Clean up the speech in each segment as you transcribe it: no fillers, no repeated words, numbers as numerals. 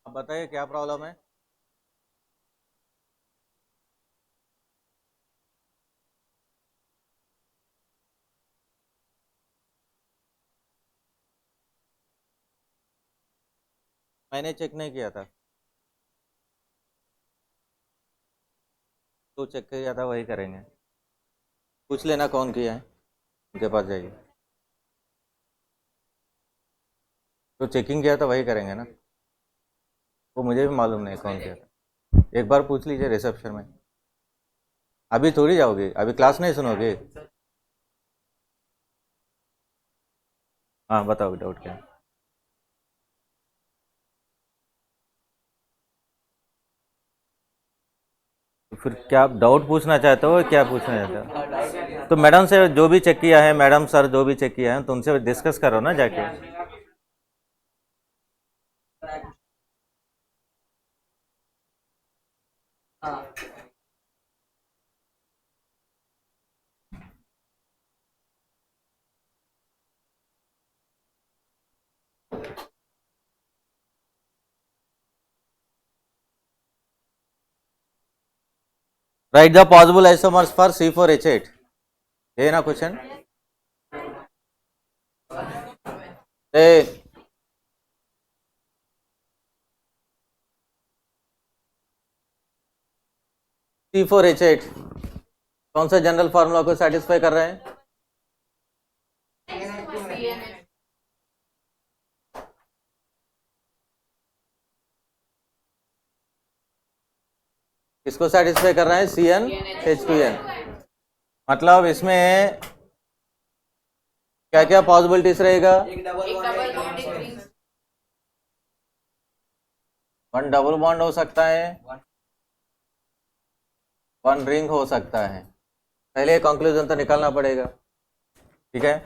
आप बताइए क्या प्रॉब्लम है। मैंने चेक नहीं किया था। तो चेक किया था वही करेंगे। पूछ लेना कौन किया है, उनके पास जाइए। तो चेकिंग किया था वही करेंगे ना। वो मुझे भी मालूम नहीं कौन किया था, एक बार पूछ लीजिए रिसेप्शन में। अभी थोड़ी जाओगे, अभी क्लास नहीं सुनोगे। हाँ बताओ डाउट क्या है। तो फिर क्या आप डाउट पूछना चाहते हो, क्या पूछना चाहते हो? तो मैडम से जो भी चेक किया है, मैडम सर जो भी चेक किया है तो उनसे डिस्कस करो ना जाके। Right the possible isomers for C4H8, ये ना क्वेश्चन। ए C4H8 कौन सा जनरल फार्मूला को सेटिस्फाई कर रहे हैं? किसको सेटिस्फाई कर रहा है? CnH2n। मतलब इसमें क्या क्या पॉसिबिलिटीज रहेगा? वन डबल बॉन्ड हो सकता है, वन रिंग हो सकता है। पहले कंक्लूजन तो निकालना पड़ेगा, ठीक है।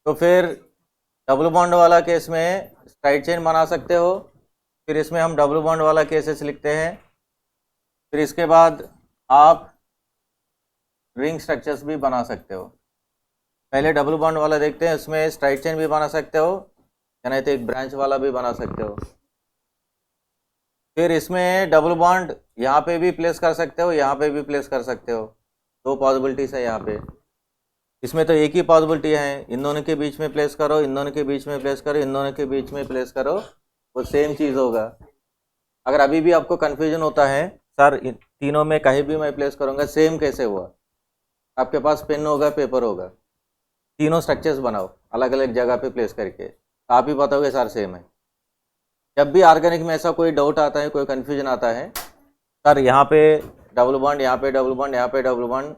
तो फिर डबल बॉन्ड वाला केस में स्ट्राइट चेन बना सकते हो। फिर इसमें हम डबल बॉन्ड वाला केसेस लिखते हैं। फिर इसके बाद आप रिंग स्ट्रक्चर्स भी बना सकते हो। पहले डबल बॉन्ड वाला देखते हैं, उसमें स्ट्राइट चेन भी बना सकते हो या नहीं तो एक ब्रांच वाला भी बना सकते हो। फिर इसमें डबल बॉन्ड यहाँ पे भी प्लेस कर सकते हो, यहाँ पे भी प्लेस कर सकते हो। दो पॉसिबिलिटीज है यहाँ पे। इसमें तो एक ही पॉसिबिलिटी है, इन दोनों के बीच में प्लेस करो, इन दोनों के बीच में प्लेस करो, इन दोनों के बीच में प्लेस करो, वो सेम चीज़ होगा। अगर अभी भी आपको कन्फ्यूजन होता है सर इन तीनों में कहीं भी मैं प्लेस करूँगा सेम कैसे हुआ, आपके पास पेन होगा, पेपर होगा, तीनों स्ट्रक्चर्स बनाओ अलग अलग जगह पे प्लेस करके, तो आप ही बताओगे सर सेम है। जब भी ऑर्गेनिक में ऐसा कोई डाउट आता है, कोई कन्फ्यूजन आता है, सर यहाँ पे डबल बॉन्ड, यहाँ पे डबल बॉन्ड, यहाँ पे डबल बॉन्ड,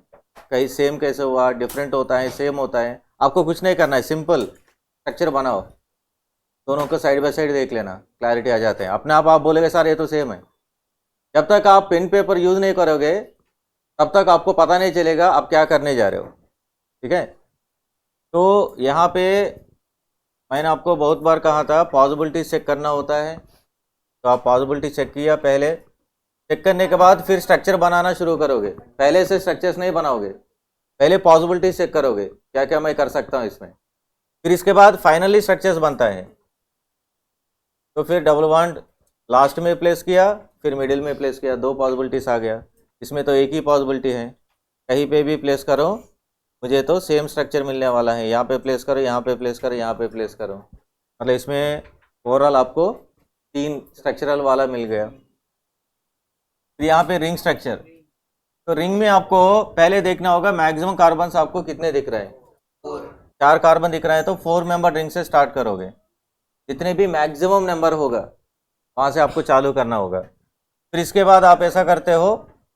कहीं सेम कैसे हुआ, डिफरेंट होता है, सेम होता है, आपको कुछ नहीं करना है, सिंपल स्ट्रक्चर बनाओ, दोनों को साइड बाय साइड देख लेना, क्लैरिटी आ जाते हैं अपने आप बोलेंगे सर ये तो सेम है। जब तक आप पेन पेपर यूज़ नहीं करोगे तब तक आपको पता नहीं चलेगा आप क्या करने जा रहे हो, ठीक है। तो यहाँ पे मैंने आपको बहुत बार कहा था पॉसिबिलिटी चेक करना होता है, तो आप पॉसिबिलिटी चेक किया पहले, चेक करने के बाद फिर स्ट्रक्चर बनाना शुरू करोगे। पहले से स्ट्रक्चर्स नहीं बनाओगे, पहले पॉसिबिलिटी चेक करोगे क्या क्या मैं कर सकता हूँ इसमें, फिर इसके बाद फाइनली स्ट्रक्चर्स बनता है। तो फिर डबल बॉन्ड लास्ट में प्लेस किया, फिर मिडिल में प्लेस किया, दो पॉसिबिलिटीज आ गया। इसमें तो एक ही पॉसिबिलिटी है, कहीं पे भी प्लेस करो मुझे तो सेम स्ट्रक्चर मिलने वाला है, यहाँ पे प्लेस करो, यहाँ पे प्लेस करो, यहाँ पे प्लेस करो, मतलब इसमें ओवरऑल आपको तीन स्ट्रक्चरल वाला मिल गया। फिर यहाँ पे रिंग स्ट्रक्चर, तो रिंग में आपको पहले देखना होगा मैक्सिमम कार्बन आपको कितने दिख रहे हैं। चार कार्बन दिख रहा है तो 4 मेंबर रिंग से स्टार्ट करोगे, जितने भी मैक्सिमम नंबर होगा वहाँ से आपको चालू करना होगा। फिर इसके बाद आप ऐसा करते हो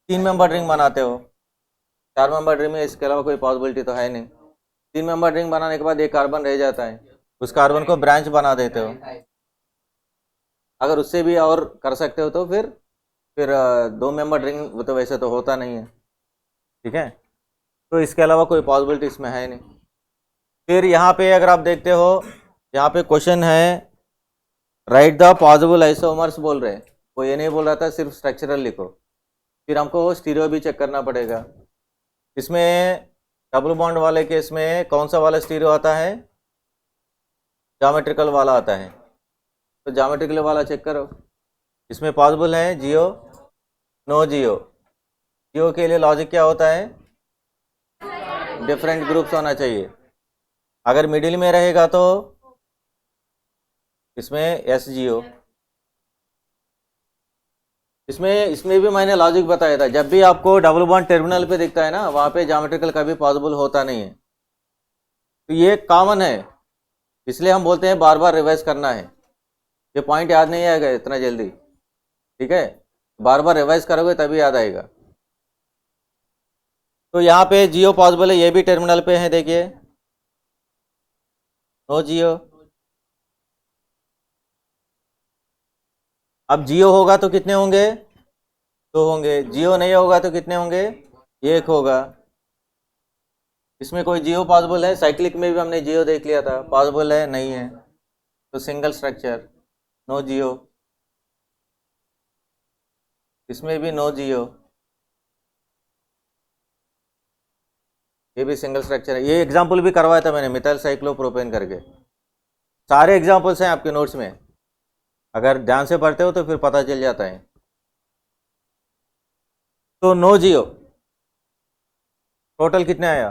3 मेंबर रिंग बनाते हो। 4 मेंबर रिंग में इसके अलावा कोई पॉसिबिलिटी तो है नहीं। 3 मेंबर रिंग बनाने के बाद एक कार्बन रह जाता है, उस कार्बन को ब्रांच बना देते हो। अगर उससे भी और कर सकते हो तो फिर 2 मेंबर रिंग, वो तो वैसे तो होता नहीं है, ठीक है। तो इसके अलावा कोई पॉसिबिलिटी इसमें है नहीं। फिर यहाँ पे अगर आप देखते हो, यहाँ पे क्वेश्चन है राइट द पॉसिबल आइसोमर्स बोल रहे हैं, वो ये नहीं बोल रहा था सिर्फ स्ट्रक्चरल लिखो। फिर हमको स्टीरियो भी चेक करना पड़ेगा। इसमें डबल बॉन्ड वाले केस में कौन सा वाला स्टीरियो आता है? ज्योमेट्रिकल वाला आता है, तो ज्योमेट्रिकल वाला चेक करो। इसमें पॉसिबल है जियो, नो जियो। जियो के लिए लॉजिक क्या होता है, डिफरेंट ग्रुप्स होना चाहिए। अगर मिडिल में रहेगा तो इसमें एस जियो। इसमें भी मैंने लॉजिक बताया था, जब भी आपको डबल बॉन्ड टर्मिनल पे दिखता है ना, वहाँ पे ज्योमेट्रिकल कभी पॉसिबल होता नहीं है। तो ये कॉमन है, इसलिए हम बोलते हैं बार बार रिवाइज करना है। ये पॉइंट याद नहीं आएगा इतना जल्दी, ठीक है, बार बार रिवाइज करोगे तभी याद आएगा। तो यहाँ पे जियो पॉसिबल है, ये भी टर्मिनल पे है, देखिए नो जियो। अब जियो होगा तो कितने होंगे, दो होंगे। जियो नहीं होगा तो कितने होंगे, एक होगा। इसमें कोई जियो पॉसिबल है, साइक्लिक में भी हमने जियो देख लिया था, पॉसिबल है नहीं है, तो सिंगल स्ट्रक्चर नो जियो। इसमें भी नो जियो, ये भी सिंगल स्ट्रक्चर है। ये एग्जाम्पल भी करवाया था मैंने मिथाइल साइक्लोप्रोपेन करके, सारे एग्जाम्पल्स हैं आपके नोट्स में, अगर ध्यान से पढ़ते हो तो फिर पता चल जाता है। तो नो जियो टोटल कितने आया,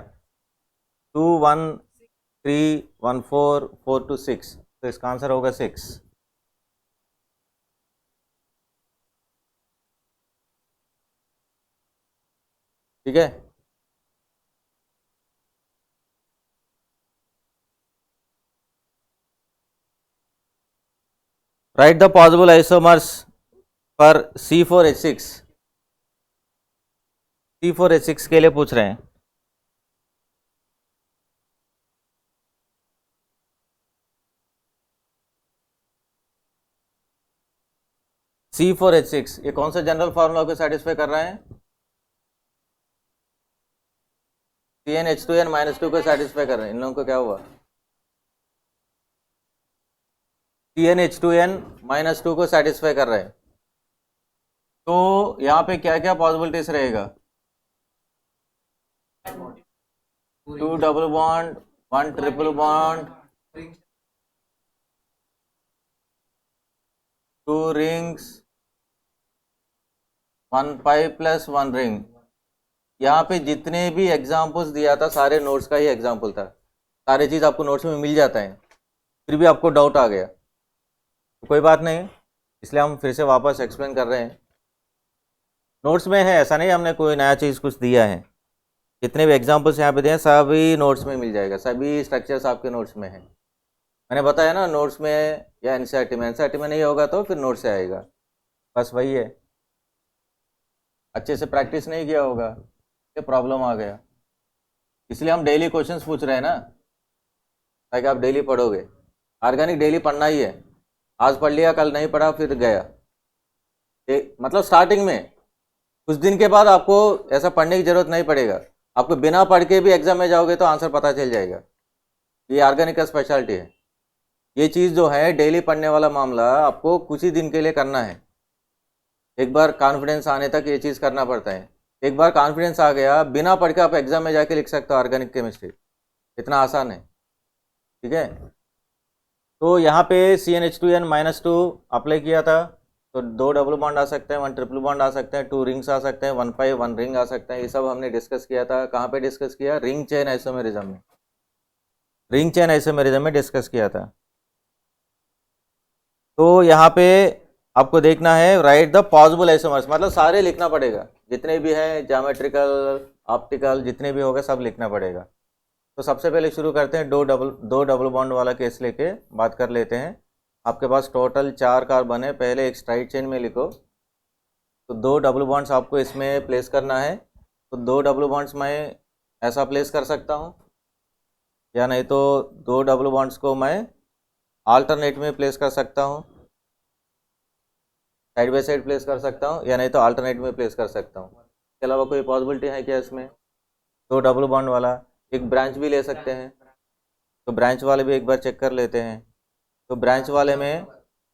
2 1 3 1 4 4 2 6, तो इसका आंसर होगा 6। ठीक है, राइट द पॉसिबल आइसोमर्स पर C4H6। C4H6 के लिए पूछ रहे हैं। C4H6 ये कौन सा जनरल फार्मूला को सेटिस्फाई कर रहा है, CnH2n-2 को सेटिस्फाई कर रहे हैं। इन लोगों को क्या हुआ, CnH2n-2 को सेटिस्फाई कर रहे हैं। तो यहाँ पे क्या क्या पॉसिबिलिटीज रहेगा, 2 double bond, 1 triple bond, 2 rings, 1 pipe plus 1 ring. यहाँ पे जितने भी एग्जाम्पल्स दिया था सारे नोट्स का ही एग्जाम्पल था, सारी चीज़ आपको नोट्स में मिल जाता है। फिर भी आपको डाउट आ गया तो कोई बात नहीं, इसलिए हम फिर से वापस एक्सप्लेन कर रहे हैं। नोट्स में है, ऐसा नहीं हमने कोई नया चीज़ कुछ दिया है। जितने भी एग्जाम्पल्स यहाँ पे दिए हैं सभी नोट्स में मिल जाएगा, सभी स्ट्रक्चर्स आपके नोट्स में है। मैंने बताया ना नोट्स में या एनसीईआरटी में, एनसीईआरटी में नहीं होगा तो फिर नोट्स से आएगा, बस वही है। अच्छे से प्रैक्टिस नहीं किया होगा, ये प्रॉब्लम आ गया। इसलिए हम डेली क्वेश्चंस पूछ रहे हैं ना, ताकि आप डेली पढ़ोगे। ऑर्गेनिक डेली पढ़ना ही है, आज पढ़ लिया कल नहीं पढ़ा फिर गया। मतलब स्टार्टिंग में कुछ दिन के बाद आपको ऐसा पढ़ने की जरूरत नहीं पड़ेगा, आपको बिना पढ़ के भी एग्जाम में जाओगे तो आंसर पता चल जाएगा। ये ऑर्गेनिक का स्पेशलिटी है। ये चीज़ जो है डेली पढ़ने वाला मामला आपको कुछ ही दिन के लिए करना है, एक बार कॉन्फिडेंस आने तक ये चीज़ करना पड़ता है। एक बार कॉन्फिडेंस आ गया, बिना पढ़ के आप एग्जाम में जाके लिख सकते हो ऑर्गेनिक केमिस्ट्री, इतना आसान है। ठीक है, तो यहाँ पे CnH2n-2 अप्लाई किया था, तो 2 डबल बॉन्ड आ सकते हैं, 1 ट्रिपल बॉन्ड आ सकते हैं, 2 रिंग्स आ सकते हैं, 1 पाइप 1 रिंग आ सकते हैं। ये सब हमने डिस्कस किया था। कहाँ पे डिस्कस किया, रिंग चेन आइसोमेरिज्म में, रिंग चेन आइसोमेरिज्म में डिस्कस किया था। तो यहाँ पे आपको देखना है राइट द पॉसिबल आइसोमर्स, मतलब सारे लिखना पड़ेगा, जितने भी हैं ज्योमेट्रिकल ऑप्टिकल जितने भी होगा सब लिखना पड़ेगा। तो सबसे पहले शुरू करते हैं, दो डबल बॉन्ड वाला केस लेके बात कर लेते हैं। आपके पास टोटल 4 कार्बन है, पहले एक स्ट्राइट चेन में लिखो। तो 2 डबल बॉन्ड्स आपको इसमें प्लेस करना है। तो 2 डबल बॉन्ड्स मैं ऐसा प्लेस कर सकता हूँ, या नहीं तो 2 डबल बॉन्ड्स को मैं आल्टरनेट में प्लेस कर सकता हूँ, साइड बाय साइड प्लेस कर सकता हूँ, या नहीं तो अल्टरनेट में प्लेस कर सकता हूँ। इसके अलावा कोई पॉसिबिलिटी है क्या इसमें, 2 डबल बॉन्ड वाला एक ब्रांच भी ले सकते हैं। तो ब्रांच वाले भी एक बार चेक कर लेते हैं। तो ब्रांच वाले में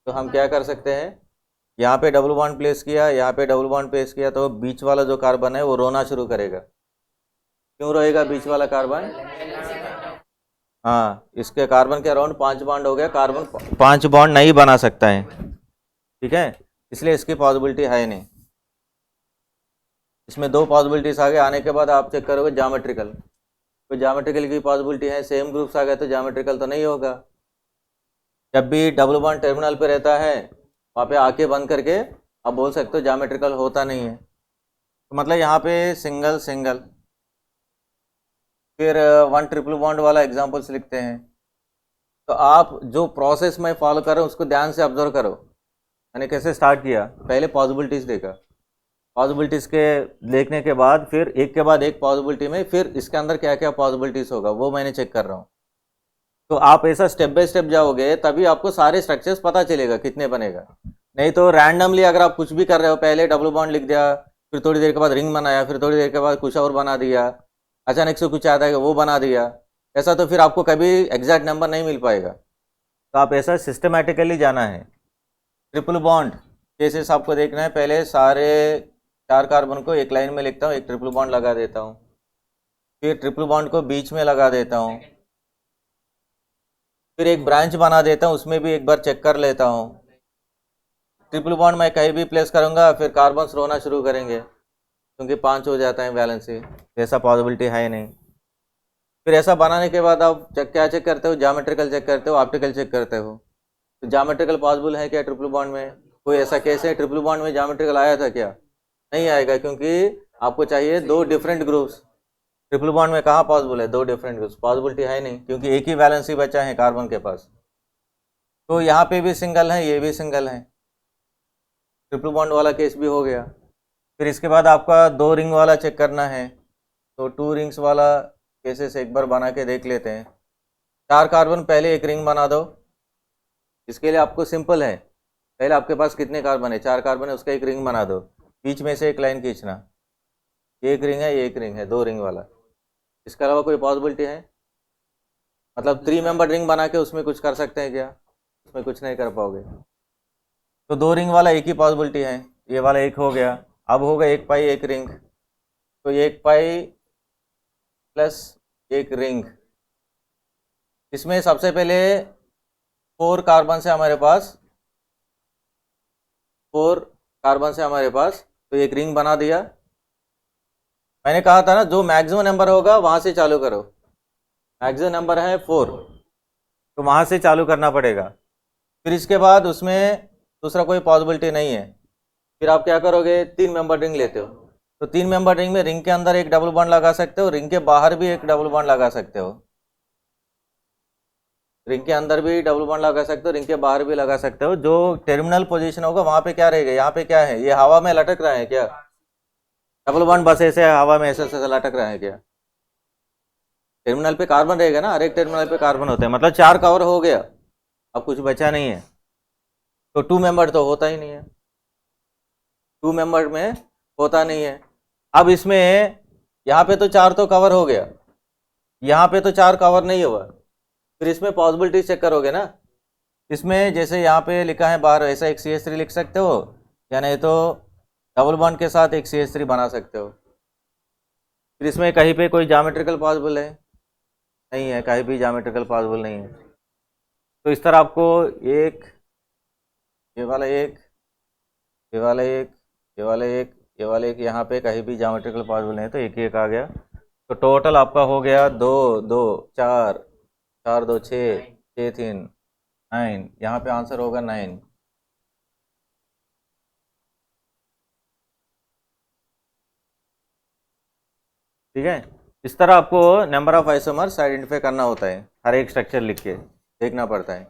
तो हम क्या कर सकते हैं, यहाँ पे डबल बॉन्ड प्लेस किया, यहाँ पे डबल बॉन्ड प्लेस किया, तो बीच वाला जो कार्बन है वो रोना शुरू करेगा। क्यों रोएगा बीच वाला कार्बन, हाँ इसके कार्बन के अराउंड 5 बॉन्ड हो गया, कार्बन 5 बॉन्ड नहीं बना सकता है। ठीक है, इसलिए इसकी पॉसिबिलिटी है नहीं। इसमें दो पॉसिबिलिटीज आगे आने के बाद आप चेक करोगे ज्योमेट्रिकल, तो ज्योमेट्रिकल की पॉसिबिलिटी है, सेम ग्रुप्स आ गए तो ज्योमेट्रिकल तो नहीं होगा। जब भी डबल बॉन्ड टर्मिनल पे रहता है वहाँ पे आके बंद करके आप बोल सकते हो ज्योमेट्रिकल होता नहीं है। तो मतलब यहाँ पे सिंगल सिंगल, फिर वन ट्रिपल बॉन्ड वाला एग्जांपल्स लिखते हैं। तो आप जो प्रोसेस मैं फॉलो कर रहा हूँ उसको ध्यान से ऑब्जर्व करो। मैंने कैसे स्टार्ट किया, पहले पॉसिबिलिटीज़ देखा, पॉसिबिलिटीज़ के देखने के बाद फिर एक के बाद एक पॉसिबिलिटी में फिर इसके अंदर क्या क्या पॉसिबिलिटीज़ होगा वो मैंने चेक कर रहा हूँ। तो आप ऐसा स्टेप बाय स्टेप जाओगे तभी आपको सारे स्ट्रक्चर्स पता चलेगा कितने बनेगा। नहीं तो रैंडमली अगर आप कुछ भी कर रहे हो, पहले डबल बॉन्ड लिख दिया, फिर थोड़ी देर के बाद रिंग बनाया, फिर थोड़ी देर के बाद कुछ और बना दिया, अचानक से कुछ आता है वो बना दिया, ऐसा तो फिर आपको कभी एग्जैक्ट नंबर नहीं मिल पाएगा। तो आप ऐसा सिस्टमेटिकली जाना है। ट्रिपल बॉन्ड केसेस आपको देखना है, पहले सारे 4 कार्बन को एक लाइन में लिखता हूँ, एक ट्रिपल बॉन्ड लगा देता हूँ, फिर ट्रिपल बॉन्ड को बीच में लगा देता हूँ, फिर एक ब्रांच बना देता हूँ, उसमें भी एक बार चेक कर लेता हूँ। ट्रिपल बॉन्ड मैं कहीं भी प्लेस करूँगा फिर कार्बन्स रोना शुरू करेंगे क्योंकि 5 हो जाता है बैलेंस ही, ऐसा पॉसिबिलिटी है नहीं। फिर ऐसा बनाने के बाद आप क्या चेक करते हो, ज्योमेट्रिकल चेक करते हो, ऑप्टिकल चेक करते हो। तो ज्योमेट्रिकल पॉसिबल है क्या ट्रिपल बॉन्ड में? कोई ऐसा केस है ट्रिपल बॉन्ड में ज्योमेट्रिकल आया था क्या? नहीं आएगा, क्योंकि आपको चाहिए 2 डिफरेंट ग्रुप्स। ट्रिपल बॉन्ड में कहाँ पॉसिबल है 2 डिफरेंट ग्रुप्स? पॉसिबिलिटी है नहीं, क्योंकि एक ही बैलेंस ही बचा है कार्बन के पास। तो यहाँ पे भी सिंगल है, ये भी सिंगल है, ट्रिपल बॉन्ड वाला केस भी हो गया। फिर इसके बाद आपका 2 रिंग वाला चेक करना है, तो 2 रिंग्स वाला केसेस एक बार बना के देख लेते हैं। 4 कार्बन पहले एक रिंग बना दो। इसके लिए आपको सिंपल है, पहले आपके पास कितने कार्बन है, 4 कार्बन है, उसका एक रिंग बना दो, बीच में से एक लाइन खींचना, एक रिंग है, एक रिंग है, 2 रिंग वाला। इसके अलावा कोई पॉसिबिलिटी है? मतलब 3 मेंबर रिंग बना के उसमें कुछ कर सकते हैं क्या? उसमें कुछ नहीं कर पाओगे। तो 2 रिंग वाला एक ही पॉसिबिलिटी है, ये वाला एक हो गया। अब होगा 1 पाई 1 रिंग, तो 1 पाई प्लस 1 रिंग। इसमें सबसे पहले 4 कार्बन से हमारे पास, 4 कार्बन से हमारे पास, तो एक रिंग बना दिया। मैंने कहा था ना जो मैक्सिमम नंबर होगा वहां से चालू करो, मैक्सिमम नंबर है 4, तो वहां से चालू करना पड़ेगा। फिर इसके बाद उसमें दूसरा कोई पॉसिबिलिटी नहीं है, फिर आप क्या करोगे, 3 मेंबर रिंग लेते हो। तो 3 मेंबर रिंग में रिंग के अंदर एक डबल बॉन्ड लगा सकते हो, रिंग के बाहर भी एक डबल बॉन्ड लगा सकते हो, रिंग के अंदर भी डबल बॉन्ड लगा सकते हो, रिंग के बाहर भी लगा सकते हो। जो टर्मिनल पोजीशन होगा वहां पे क्या रहेगा, यहाँ पे क्या है, ये हवा में लटक रहा है क्या? डबल बॉन्ड बस ऐसे हवा में ऐसे ऐसे लटक रहा है क्या? टर्मिनल पे कार्बन रहेगा ना, हर एक टर्मिनल पे कार्बन होते हैं, मतलब 4 कवर हो गया, अब कुछ बचा नहीं है। तो 2 मेंबर तो होता ही नहीं है, 2 मेंबर में होता नहीं है। अब इसमें यहाँ पे तो 4 तो कवर हो गया, यहाँ पे तो 4 कवर नहीं हुआ, फिर इसमें पॉसिबिलिटी चेक करोगे ना। इसमें जैसे यहाँ पे लिखा है बाहर, ऐसा एक CH3 लिख सकते हो, या नहीं तो डबल बॉन्ड के साथ एक CH3 बना सकते हो। फिर इसमें कहीं पे कोई ज्योमेट्रिकल पॉसिबल है? नहीं है, कहीं भी ज्योमेट्रिकल पॉसिबल नहीं है। तो इस तरह आपको एक, ये वाला एक, ये वाला एक, ये वाला एक, ये वाला एक, यहाँ पे कहीं भी ज्योमेट्रिकल पॉसिबल नहीं है, तो एक ही एक आ गया। तो टोटल आपका हो गया 2 2 4 4 2 6 6 3 9, यहाँ पे आंसर होगा 9। ठीक है, इस तरह आपको नंबर ऑफ आइसोमर्स आइडेंटिफाई करना होता है, हर एक स्ट्रक्चर लिख के देखना पड़ता है।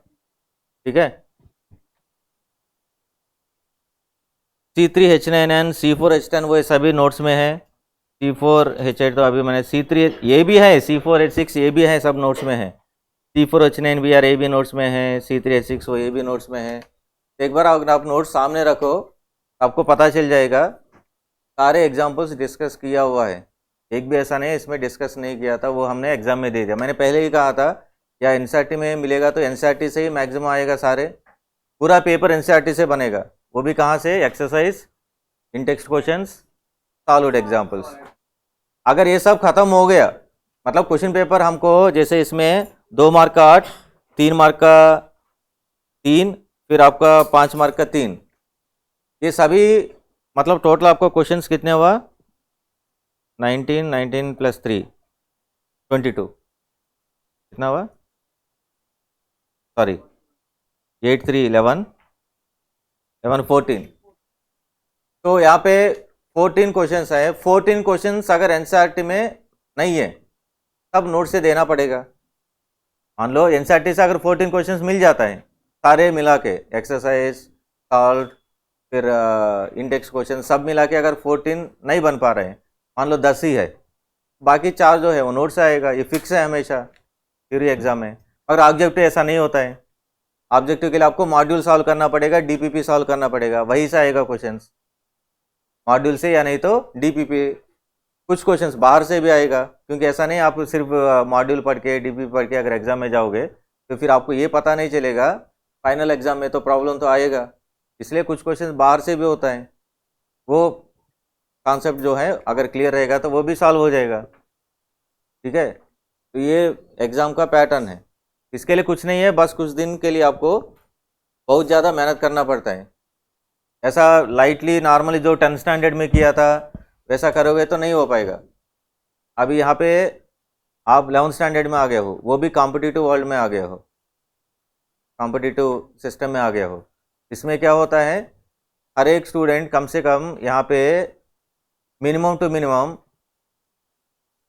ठीक है, C3H9N C4H10 वो सभी नोट्स में है, C4H8 तो अभी मैंने, C3 ये भी है, C4H6 ये भी है, सब नोट्स में है, C4H9 भी ये भी नोट्स में है, C3H6 वो ये भी नोट्स में है। एक बार अगर आप नोट्स सामने रखो आपको पता चल जाएगा, सारे एग्जाम्पल्स डिस्कस किया हुआ है, एक भी ऐसा नहीं है इसमें डिस्कस नहीं किया था, वो हमने एग्जाम में दे दिया। मैंने पहले ही कहा था या एनसीईआरटी में मिलेगा तो एनसीईआरटी से ही मैक्सिमम आएगा, सारे पूरा पेपर एनसीईआरटी से बनेगा, वो भी कहाँ से, एक्सरसाइज, इन टेक्स्ट क्वेश्चंस, सॉल्व्ड एग्जाम्पल्स। अगर ये सब खत्म हो गया, मतलब क्वेश्चन पेपर हमको जैसे इसमें 2 मार्क का 8, 3 मार्क का 3, फिर आपका 5 मार्क का 3, ये सभी मतलब टोटल आपको क्वेश्चंस कितने हुआ? 19, 19 प्लस 3 22 कितना हुआ? सॉरी 8 3 11 11 14। तो यहाँ पे 14 क्वेश्चंस है। 14 क्वेश्चंस अगर एनसीईआरटी में नहीं है तब नोट से देना पड़ेगा। मान लो एनसीईआरटी से अगर 14 क्वेश्चंस मिल जाता है सारे मिला के, एक्सरसाइज, सॉल्व, फिर इंडेक्स क्वेश्चन सब मिला के अगर 14 नहीं बन पा रहे हैं, मान लो 10 ही है, बाकी 4 जो है वो नोट से आएगा। ये फिक्स है हमेशा थ्योरी एग्जाम में। अगर ऑब्जेक्टिव ऐसा नहीं होता है, ऑब्जेक्टिव के लिए आपको मॉड्यूल सॉल्व करना पड़ेगा, डीपीपी सॉल्व करना पड़ेगा, वहीं से आएगा क्वेश्चन, मॉड्यूल से या नहीं तो डीपीपी। कुछ क्वेश्चंस बाहर से भी आएगा, क्योंकि ऐसा नहीं आप सिर्फ मॉड्यूल पढ़ के डीपीपी पढ़ के अगर एग्जाम में जाओगे तो फिर आपको ये पता नहीं चलेगा, फाइनल एग्जाम में तो प्रॉब्लम तो आएगा। इसलिए कुछ क्वेश्चंस बाहर से भी होता है, वो कॉन्सेप्ट जो है अगर क्लियर रहेगा तो वो भी सॉल्व हो जाएगा। ठीक है, तो ये एग्ज़ाम का पैटर्न है। इसके लिए कुछ नहीं है, बस कुछ दिन के लिए आपको बहुत ज़्यादा मेहनत करना पड़ता है। ऐसा लाइटली नॉर्मली जो 10 स्टैंडर्ड में किया था वैसा करोगे तो नहीं हो पाएगा। अभी यहाँ पे आप 11th स्टैंडर्ड में आ गए हो, वो भी कॉम्पिटिटिव वर्ल्ड में आ गए हो, कॉम्पिटिटिव सिस्टम में आ गए हो। इसमें क्या होता है, हर एक स्टूडेंट कम से कम यहाँ पे मिनिमम टू मिनिमम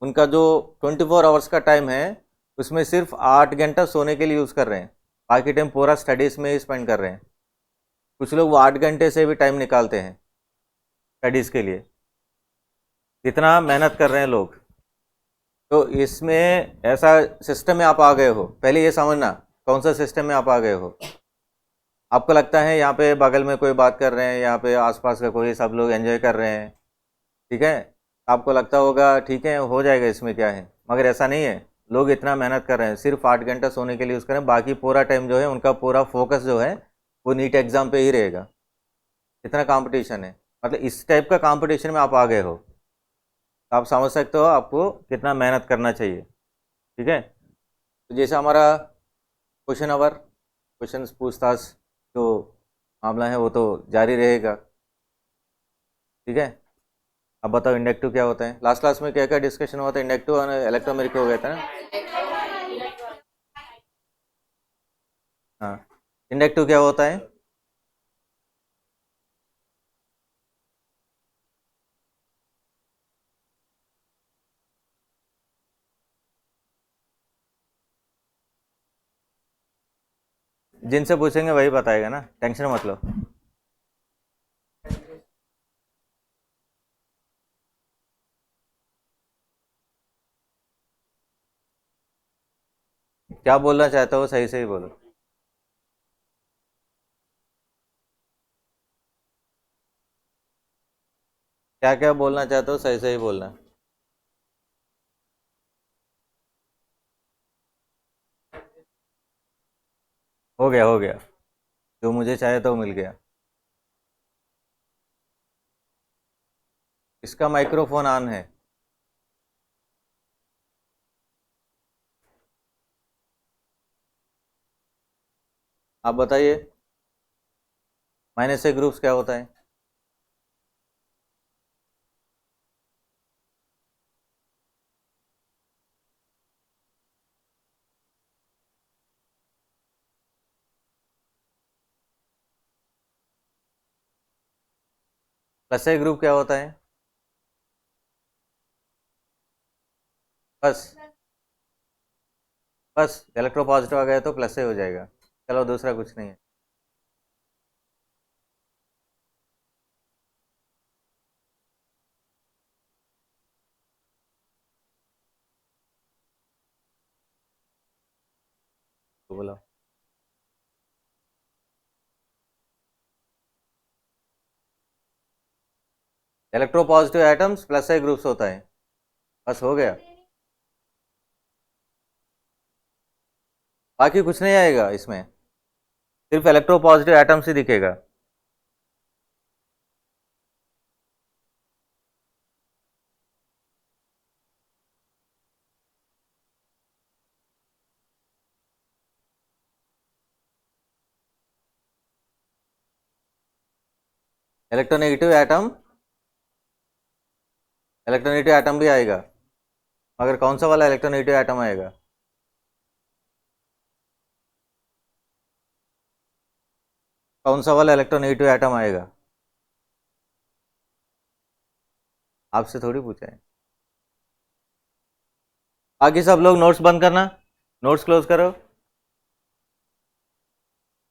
उनका जो 24 आवर्स का टाइम है उसमें सिर्फ 8 घंटा सोने के लिए यूज़ कर रहे हैं, बाकी टाइम पूरा स्टडीज़ में ही स्पेंड कर रहे हैं। कुछ लोग वो 8 घंटे से भी टाइम निकालते हैं स्टडीज़ के लिए, इतना मेहनत कर रहे हैं लोग। तो इसमें ऐसा सिस्टम में आप आ गए हो, पहले ये समझना कौन सा सिस्टम में आप आ गए हो। आपको लगता है यहाँ पे बगल में कोई बात कर रहे हैं, यहाँ पे आसपास का कोई सब लोग एंजॉय कर रहे हैं, ठीक है, आपको लगता होगा ठीक है हो जाएगा इसमें क्या है, मगर ऐसा नहीं है। लोग इतना मेहनत कर रहे हैं, सिर्फ 8 घंटा सोने के लिए यूज़ करें, बाकी पूरा टाइम जो है उनका पूरा फोकस जो है वो नीट एग्जाम पे ही रहेगा। इतना कंपटीशन है, मतलब इस टाइप का कंपटीशन में आप आ गए हो, तो आप समझ सकते हो आपको कितना मेहनत करना चाहिए। ठीक है, तो जैसे हमारा क्वेश्चन आवर, क्वेश्चन पूछताछ जो मामला है वो तो जारी रहेगा। ठीक है, अब बताओ इंडक्टिव क्या होता है। लास्ट क्लास में क्या क्या डिस्कशन हुआ था, इंडक्टिव और इलेक्ट्रोमेरिक हो गया था ना। हाँ, इंडक्टिव क्या होता है? जिनसे पूछेंगे वही बताएगा ना, टेंशन मत लो। क्या बोलना चाहते हो सही से ही बोलो। क्या क्या बोलना चाहते हो सही से ही बोलना। हो गया हो गया, जो मुझे चाहे तो मिल गया। इसका माइक्रोफोन ऑन है। आप बताइए, माइनस से ग्रुप्स क्या होता है? प्लस से ग्रुप क्या होता है? बस, बस इलेक्ट्रो पॉजिटिव आ गया तो प्लस से हो जाएगा। चलो दूसरा कुछ नहीं है। तो बोलो। इलेक्ट्रो पॉजिटिव एटम्स प्लस से ग्रुप्स होता है, बस हो गया, बाकी कुछ नहीं आएगा इसमें, सिर्फ इलेक्ट्रो पॉजिटिव एटम्स ही दिखेगा। इलेक्ट्रोनेगेटिव एटम भी आएगा, मगर कौन सा वाला इलेक्ट्रोनेगेटिव एटम आएगा? कौन सा वाला इलेक्ट्रोनेगेटिव एटम आएगा? आपसे थोड़ी पूछा है। बाकी सब लोग नोट्स बंद करना, नोट्स क्लोज करो।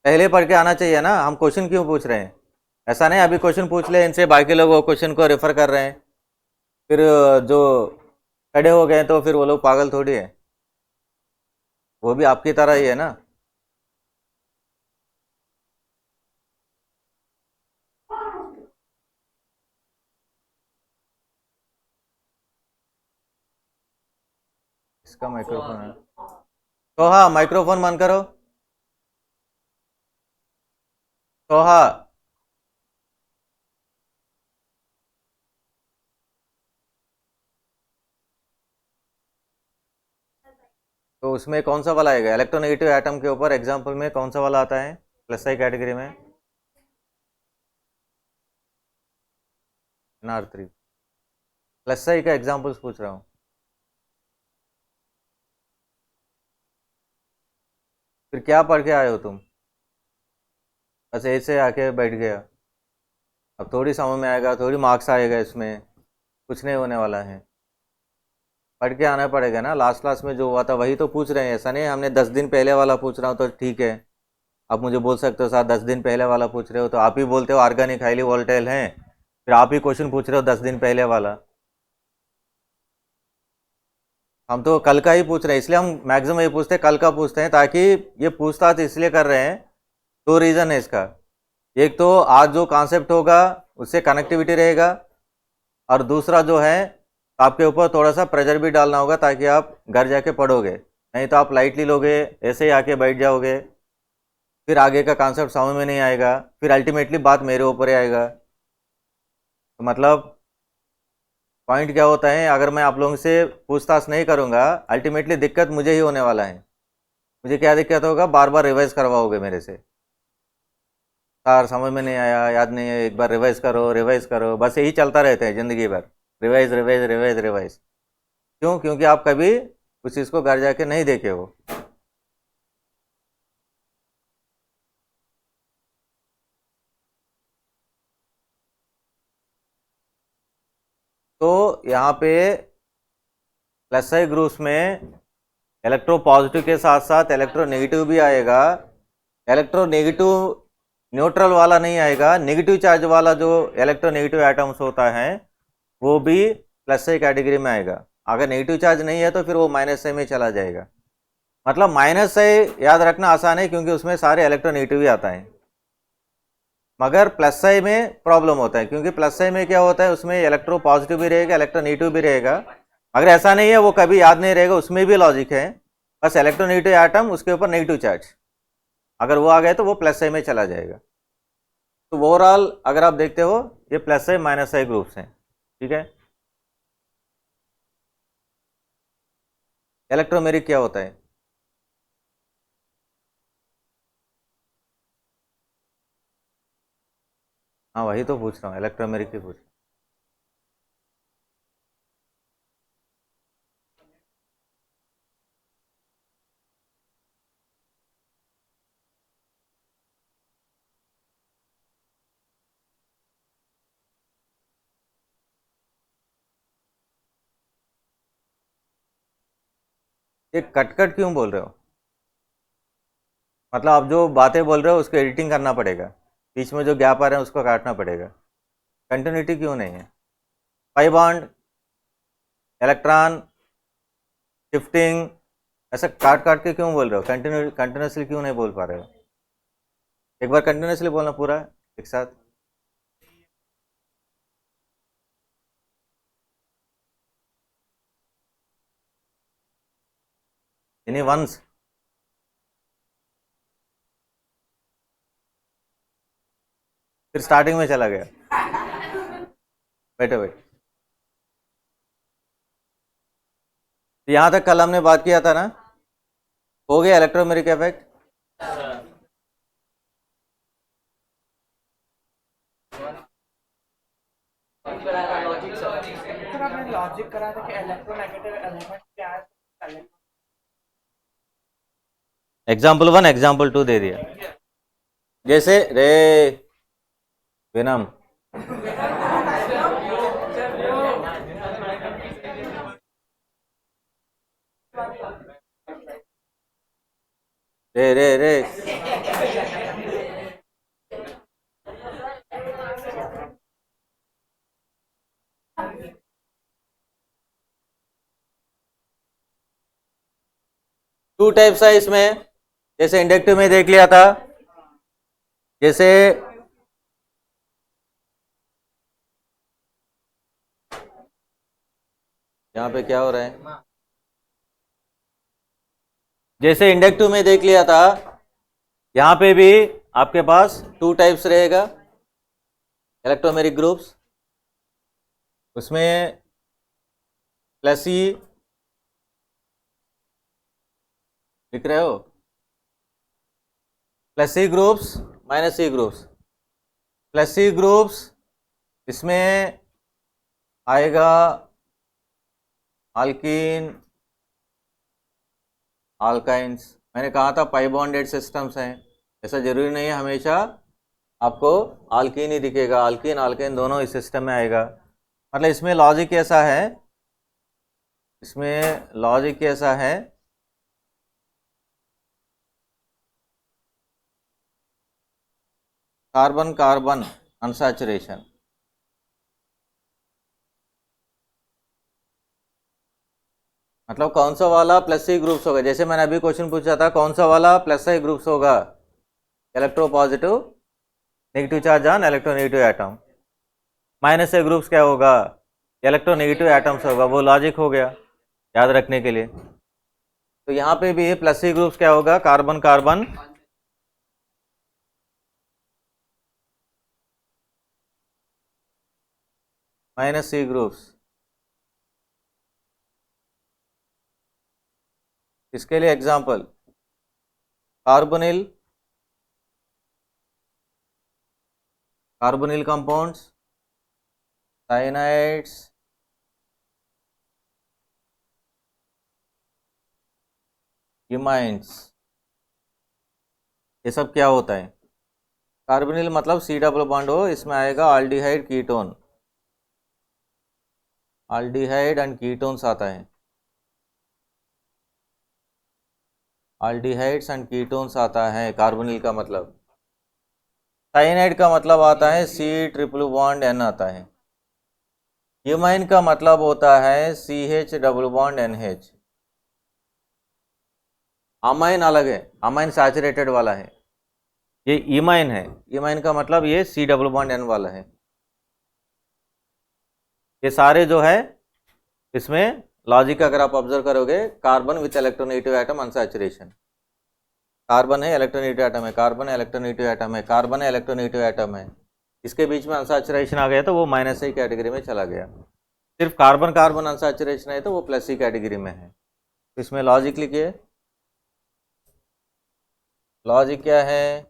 पहले पढ़ के आना चाहिए ना, हम क्वेश्चन क्यों पूछ रहे हैं? ऐसा नहीं अभी क्वेश्चन पूछ ले इनसे, बाकी लोग वो क्वेश्चन को रेफर कर रहे हैं, फिर जो खड़े हो गए तो फिर वो लोग पागल थोड़ी है, वो भी आपकी तरह ही है ना। इसका माइक्रोफोन है तो हाँ, माइक्रोफोन बंद करो। तो हाँ, तो उसमें कौन सा वाला आएगा इलेक्ट्रोनेगेटिव एटम के ऊपर? एग्जाम्पल में कौन सा वाला आता है प्लस आई कैटेगरी में? NR3 प्लस आई का एग्जाम्पल्स पूछ रहा हूँ। फिर क्या पढ़ के आए हो तुम? बस ऐसे आके बैठ गया। अब थोड़ी समझ में आएगा, थोड़ी मार्क्स आएगा, इसमें कुछ नहीं होने वाला है। पढ़ के आना पड़ेगा ना, लास्ट क्लास में जो हुआ था वही तो पूछ रहे हैं। ऐसा नहीं हमने 10 दिन पहले वाला पूछ रहा हूँ तो ठीक है, आप मुझे बोल सकते हो सर 10 दिन पहले वाला पूछ रहे हो, तो आप ही बोलते हो ऑर्गेनिक हाईली वोलेटाइल है, फिर आप ही क्वेश्चन पूछ रहे हो 10 दिन पहले वाला। हम तो कल का ही पूछ रहे हैं, इसलिए हम मैक्सिमम ये पूछते हैं, कल का पूछते हैं, ताकि ये पूछताछ इसलिए कर रहे हैं। दो रीज़न है इसका, एक तो आज जो कॉन्सेप्ट होगा उससे कनेक्टिविटी रहेगा, और दूसरा जो है आपके ऊपर थोड़ा सा प्रेशर भी डालना होगा ताकि आप घर जाके पढ़ोगे, नहीं तो आप लाइटली लोगे, ऐसे ही आके बैठ जाओगे, फिर आगे का कॉन्सेप्ट समझ में नहीं आएगा, फिर अल्टीमेटली बात मेरे ऊपर ही आएगा। तो मतलब पॉइंट क्या होता है, अगर मैं आप लोगों से पूछताछ नहीं करूंगा अल्टीमेटली दिक्कत मुझे ही होने वाला है। मुझे क्या दिक्कत होगा, बार बार रिवाइज करवाओगे मेरे से, सर समझ में नहीं आया, याद नहीं है, एक बार रिवाइज करो रिवाइज करो, बस यही चलता रहता है ज़िंदगी भर, रिवाइज रिवाइज रिवाइज रिवाइज। क्यों? क्योंकि आप कभी उस चीज़ को घर जाके नहीं देखे हो। तो यहाँ पे प्लस आई ग्रुप्स में इलेक्ट्रो पॉजिटिव के साथ साथ इलेक्ट्रो नेगेटिव भी आएगा। इलेक्ट्रो नेगेटिव न्यूट्रल वाला नहीं आएगा, नेगेटिव चार्ज वाला जो इलेक्ट्रो नेगेटिव एटम्स होता है वो भी प्लस आई कैटेगरी में आएगा। अगर नेगेटिव चार्ज नहीं है तो फिर वो माइनस आई में चला जाएगा। मतलब माइनस आई याद रखना आसान है क्योंकि उसमें सारे इलेक्ट्रोनेगेटिव ही आता है, मगर प्लस आई में प्रॉब्लम होता है क्योंकि प्लस आई में क्या होता है, उसमें इलेक्ट्रो पॉजिटिव भी रहेगा इलेक्ट्रोनेगेटिव भी रहेगा। अगर ऐसा नहीं है वो कभी याद नहीं रहेगा, उसमें भी लॉजिक है, बस इलेक्ट्रोनेगेटिव एटम उसके ऊपर नेगेटिव चार्ज अगर वो आ गए तो वो प्लस आई में चला जाएगा। तो ओवरऑल अगर आप देखते हो ये प्लस आई माइनस आई ग्रुप्स हैं, ठीक है। इलेक्ट्रोमेरिक क्या होता है? हाँ वही तो पूछ रहा हूँ, इलेक्ट्रोमेरिक ही पूछ रहा हूँ। ये कट कट क्यों बोल रहे हो? मतलब आप जो बातें बोल रहे हो उसको एडिटिंग करना पड़ेगा, बीच में जो गैप आ रहे हैं उसको काटना पड़ेगा। कंटिन्यूटी क्यों नहीं है? पाई बॉन्ड, इलेक्ट्रॉन शिफ्टिंग, ऐसा काट काट के क्यों बोल रहे हो? कंटिन्यूसली क्यों नहीं बोल पा रहे हो? एक बार कंटिन्यूसली बोलना पूरा एक साथ। यानी वंस। फिर स्टार्टिंग में चला गया। बैठो बैठो। तो यहाँ तक कल हमने बात किया था ना, हो गया इलेक्ट्रोमेरिक इफेक्ट। सर आपने लॉजिक करा था कि इलेक्ट्रोनेगेटिव एलिमेंट क्या है? एग्जाम्पल 1 एग्जाम्पल 2 दे दिया। जैसे रे विनम रे रे रे टू टाइप्स है इसमें, जैसे इंडक्टिव में देख लिया था। जैसे यहाँ पे क्या हो रहा है, जैसे इंडक्टिव में देख लिया था, यहाँ पे भी आपके पास टू टाइप्स रहेगा इलेक्ट्रोमेरिक ग्रुप्स। उसमें प्लस ई लिख रहे हो, प्लस सी groups minus C groups. Plus सी ग्रुप्स इसमें आएगा आल्कीन आल्काइंस। मैंने कहा था पाई बॉन्डेड सिस्टम्स हैं, ऐसा जरूरी नहीं है हमेशा आपको आल्कीन ही दिखेगा, आल्कीन आल्काइन दोनों इस सिस्टम में आएगा। मतलब इसमें लॉजिक ऐसा है, इसमें लॉजिक ऐसा है कार्बन कार्बन अनसैचुरेशन। मतलब कौन सा वाला प्लस सी ग्रुप्स होगा, जैसे मैंने अभी क्वेश्चन पूछा था कौन सा वाला प्लस सी ग्रुप्स होगा, electro positive negative charge on electronegative atom. Minus से ग्रुप्स क्या होगा, इलेक्ट्रोनेगेटिव एटम्स होगा। वो लॉजिक हो गया याद रखने के लिए। तो यहाँ पे भी प्लस सी ग्रुप्स क्या होगा, carbon carbon minus C groups. इसके लिए example carbonyl, carbonyl compounds, cyanides, imines, ये सब क्या होता है। कार्बोनिल मतलब सी डबल बॉन्ड हो, इसमें आएगा aldehyde ketone, aldehyde and ketones आता है, आल्डिहाइड्स एंड कीटोन्स आता है कार्बोनिल का मतलब। साइनाइड का मतलब आता है सी ट्रिपल बॉन्ड एन आता है। इमाइन का मतलब होता है C H double bond N H. Amine अलग है, अमाइन सैचुरेटेड वाला है, ये इमाइन है। इमाइन का मतलब ये सी डबल बॉन्ड एन वाला है। ये सारे जो है इसमें लॉजिक अगर आप ऑब्जर्व करोगे, carbon with electronegative atom unsaturation, carbon है इलेक्ट्रोनेगेटिव एटम है, कार्बन है इलेक्ट्रोनेगेटिव एटम है, कार्बन है इलेक्ट्रोनेगेटिव एटम है, इसके बीच में अनसैचुरेशन आ गया तो वो माइनस सी कैटेगरी में चला गया। सिर्फ कार्बन कार्बन अनसैचुरेशन है तो वो प्लस सी कैटेगरी में है। तो इसमें लॉजिक लिखिए, लॉजिक क्या है,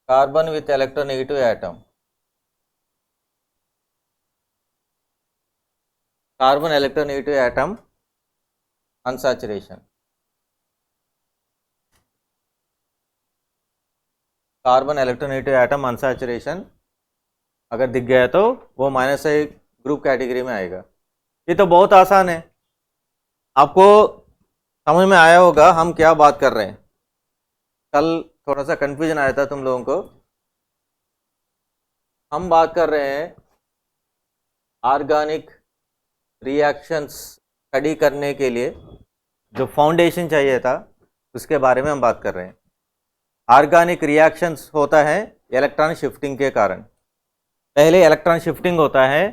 carbon with electronegative atom, carbon electronegative atom unsaturation, carbon electronegative atom unsaturation अगर दिख गया तो वो माइनस से ग्रुप कैटेगरी में आएगा। ये तो बहुत आसान है, आपको समझ में आया होगा हम क्या बात कर रहे हैं। कल थोड़ा सा कंफ्यूजन आया था तुम लोगों को। हम बात कर रहे हैं ऑर्गेनिक रिएक्शंस स्टडी करने के लिए जो फाउंडेशन चाहिए था उसके बारे में हम बात कर रहे हैं। ऑर्गेनिक रिएक्शंस होता है इलेक्ट्रॉन शिफ्टिंग के कारण। पहले इलेक्ट्रॉन शिफ्टिंग होता है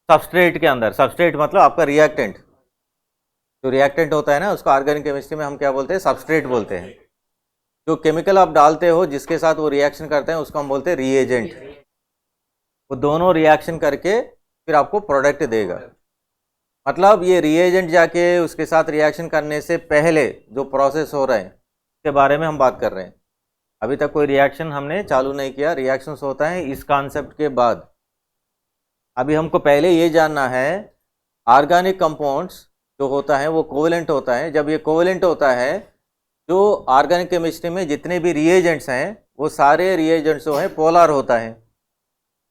सबस्ट्रेट के अंदर, सबस्ट्रेट मतलब आपका रिएक्टेंट, जो रिएक्टेंट होता है ना उसको ऑर्गेनिक केमिस्ट्री में हम क्या बोलते हैं, सबस्ट्रेट बोलते हैं। जो केमिकल आप डालते हो जिसके साथ वो रिएक्शन करते हैं उसको हम बोलते हैं रिएजेंट। वो दोनों रिएक्शन करके फिर आपको प्रोडक्ट देगा। मतलब ये रिएजेंट जाके उसके साथ रिएक्शन करने से पहले जो प्रोसेस हो रहा है उसके बारे में हम बात कर रहे हैं। अभी तक कोई रिएक्शन हमने चालू नहीं किया, रिएक्शंस होता है इस कॉन्सेप्ट के बाद। अभी हमको पहले ये जानना है ऑर्गेनिक कंपाउंड्स जो होता है वो कोवेलेंट होता है। जब ये कोवेलेंट होता है, जो ऑर्गेनिक केमिस्ट्री में जितने भी रिएजेंट्स हैं वो सारे रिएजेंट्स जो है पोलर होता है।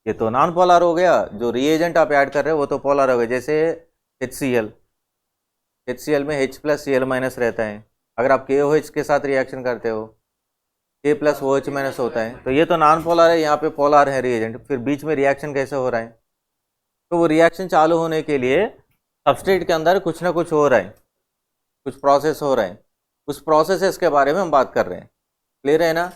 ये तो नॉन पोलर हो गया, जो रिएजेंट आप ऐड कर रहे हो वो तो पोलर हो गया। जैसे HCl में H+Cl- रहता है। अगर आप KOH के साथ रिएक्शन करते हो K+OH- होता है, तो ये तो नॉन पोलर है, यहाँ पे पोलर है रिएजेंट। फिर बीच में रिएक्शन कैसे हो रहा है? तो वो रिएक्शन चालू होने के लिए सबस्ट्रेट के अंदर कुछ ना कुछ हो रहा है, कुछ प्रोसेस हो रहा है। उस प्रोसेसेस के बारे में हम बात कर रहे हैं। क्लियर है ना?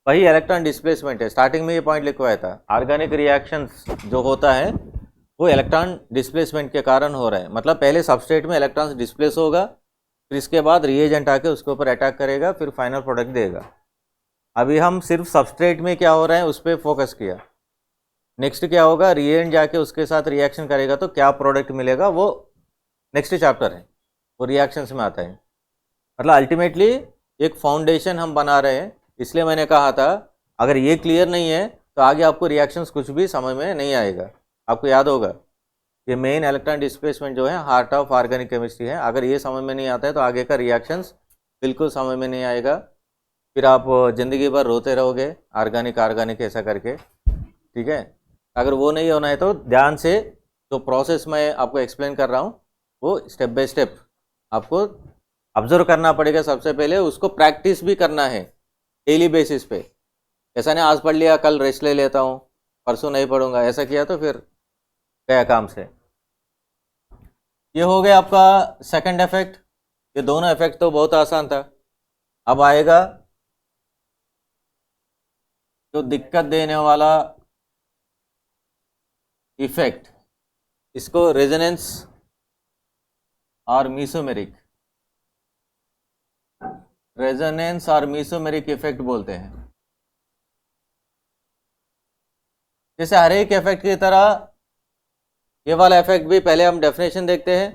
वही इलेक्ट्रॉन डिस्प्लेसमेंट है। स्टार्टिंग में ये पॉइंट लिखवाया था, ऑर्गेनिक रिएक्शंस जो होता है वो इलेक्ट्रॉन डिस्प्लेसमेंट के कारण हो रहा है। मतलब पहले सबस्ट्रेट में इलेक्ट्रॉन्स डिस्प्लेस होगा, फिर इसके बाद रिएजेंट आके उसके ऊपर अटैक करेगा, फिर फाइनल प्रोडक्ट देगा। अभी हम सिर्फ सबस्ट्रेट में क्या हो रहा है उस पर फोकस किया। नेक्स्ट क्या होगा, रिएजेंट जाके उसके साथ रिएक्शन करेगा तो क्या प्रोडक्ट मिलेगा, वो नेक्स्ट चैप्टर है, वो रिएक्शंस में आता है। मतलब अल्टीमेटली एक फाउंडेशन हम बना रहे हैं। इसलिए मैंने कहा था अगर ये क्लियर नहीं है तो आगे आपको रिएक्शंस कुछ भी समझ में नहीं आएगा। आपको याद होगा ये मेन इलेक्ट्रॉन डिस्प्लेसमेंट जो है हार्ट ऑफ ऑर्गेनिक केमिस्ट्री है। अगर ये समझ में नहीं आता है तो आगे का रिएक्शंस बिल्कुल समझ में नहीं आएगा, फिर आप ज़िंदगी भर रोते रहोगे ऑर्गेनिक ऑर्गेनिक ऐसा करके। ठीक है, अगर वो नहीं होना है तो ध्यान से जो प्रोसेस मैं आपको एक्सप्लेन कर रहा हूँ वो स्टेप बाय स्टेप आपको ऑब्जर्व करना पड़ेगा। सबसे पहले उसको प्रैक्टिस भी करना है डेली बेसिस पे। ऐसा नहीं आज पढ़ लिया कल रेस्ट ले लेता हूँ परसों नहीं पढ़ूंगा, ऐसा किया तो फिर गया काम से। ये हो गया आपका सेकंड इफेक्ट। ये दोनों इफेक्ट तो बहुत आसान था। अब आएगा जो दिक्कत देने वाला इफेक्ट, इसको रेजोनेंस और मीसोमेरिक, रेजोनेंस और मीसोमेरिक इफेक्ट बोलते हैं। जैसे हर एक इफेक्ट की तरह ये वाला इफेक्ट भी पहले हम डेफिनेशन देखते हैं,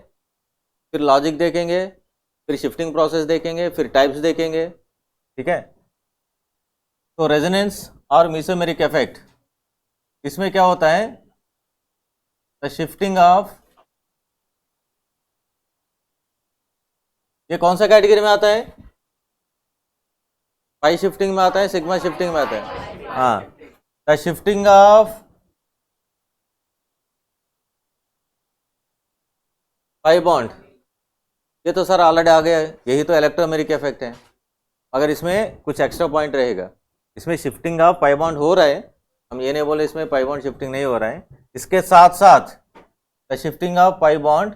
फिर लॉजिक देखेंगे, फिर शिफ्टिंग प्रोसेस देखेंगे, फिर टाइप्स देखेंगे। ठीक है, तो रेजोनेंस और मीसोमेरिक इफेक्ट, इसमें क्या होता है, द शिफ्टिंग ऑफ, ये कौन सा कैटेगरी में आता है? पाई शिफ्टिंग में आता है, सिग्मा शिफ्टिंग में आता है। हाँ, the shifting of pi bond, ये तो सर ऑलरेडी आ गया है, यही तो इलेक्ट्रोमेरिक इफेक्ट है। अगर इसमें कुछ एक्स्ट्रा पॉइंट रहेगा, इसमें शिफ्टिंग ऑफ पाई बॉन्ड हो रहा है, हम ये नहीं बोले इसमें पाई बॉन्ड शिफ्टिंग नहीं हो रहा है। इसके साथ साथ the shifting of pi bond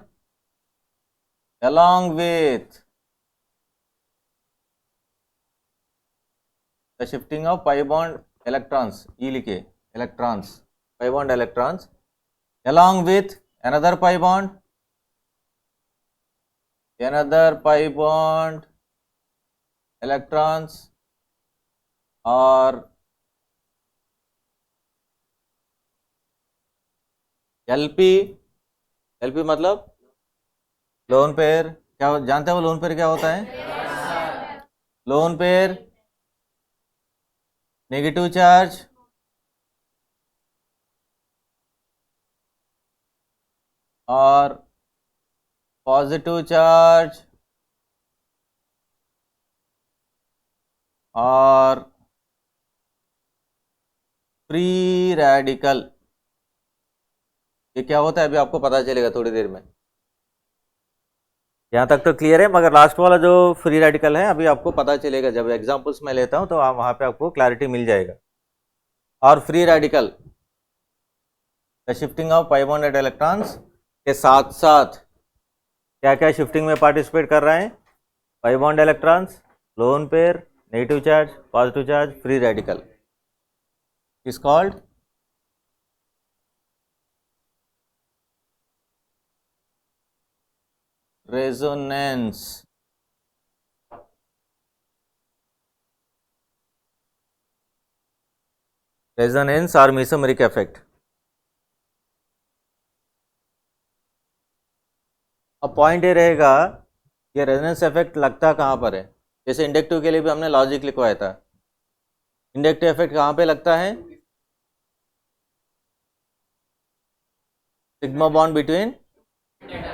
along with the shifting of pi bond electrons, E लिखे electrons, pi bond electrons along with another pi bond, electrons और LP मतलब लोन पेयर। क्या जानते हो लोन पेयर क्या होता है? लोन पेयर नेगेटिव चार्ज और पॉजिटिव चार्ज और फ्री रेडिकल। ये क्या होता है अभी आपको पता चलेगा थोड़ी देर में। यहाँ तक तो क्लियर है, मगर लास्ट वाला जो फ्री रेडिकल है अभी आपको पता चलेगा जब एग्जांपल्स मैं लेता हूँ, तो आप वहाँ पे आपको क्लैरिटी मिल जाएगा। और free radical the shifting of pi bonded electrons के साथ साथ क्या क्या शिफ्टिंग में पार्टिसिपेट कर रहे हैं? Pi bond electrons, lone pair, negative charge, positive charge, free radical is called resonance. Resonance और मेसोमेरिक इफेक्ट। अब पॉइंट ये रहेगा ये रेजोनेंस इफेक्ट लगता कहाँ पर है? जैसे इंडक्टिव के लिए भी हमने लॉजिक लिखवाया था। इंडक्टिव इफेक्ट कहाँ पे लगता है? Sigma bond between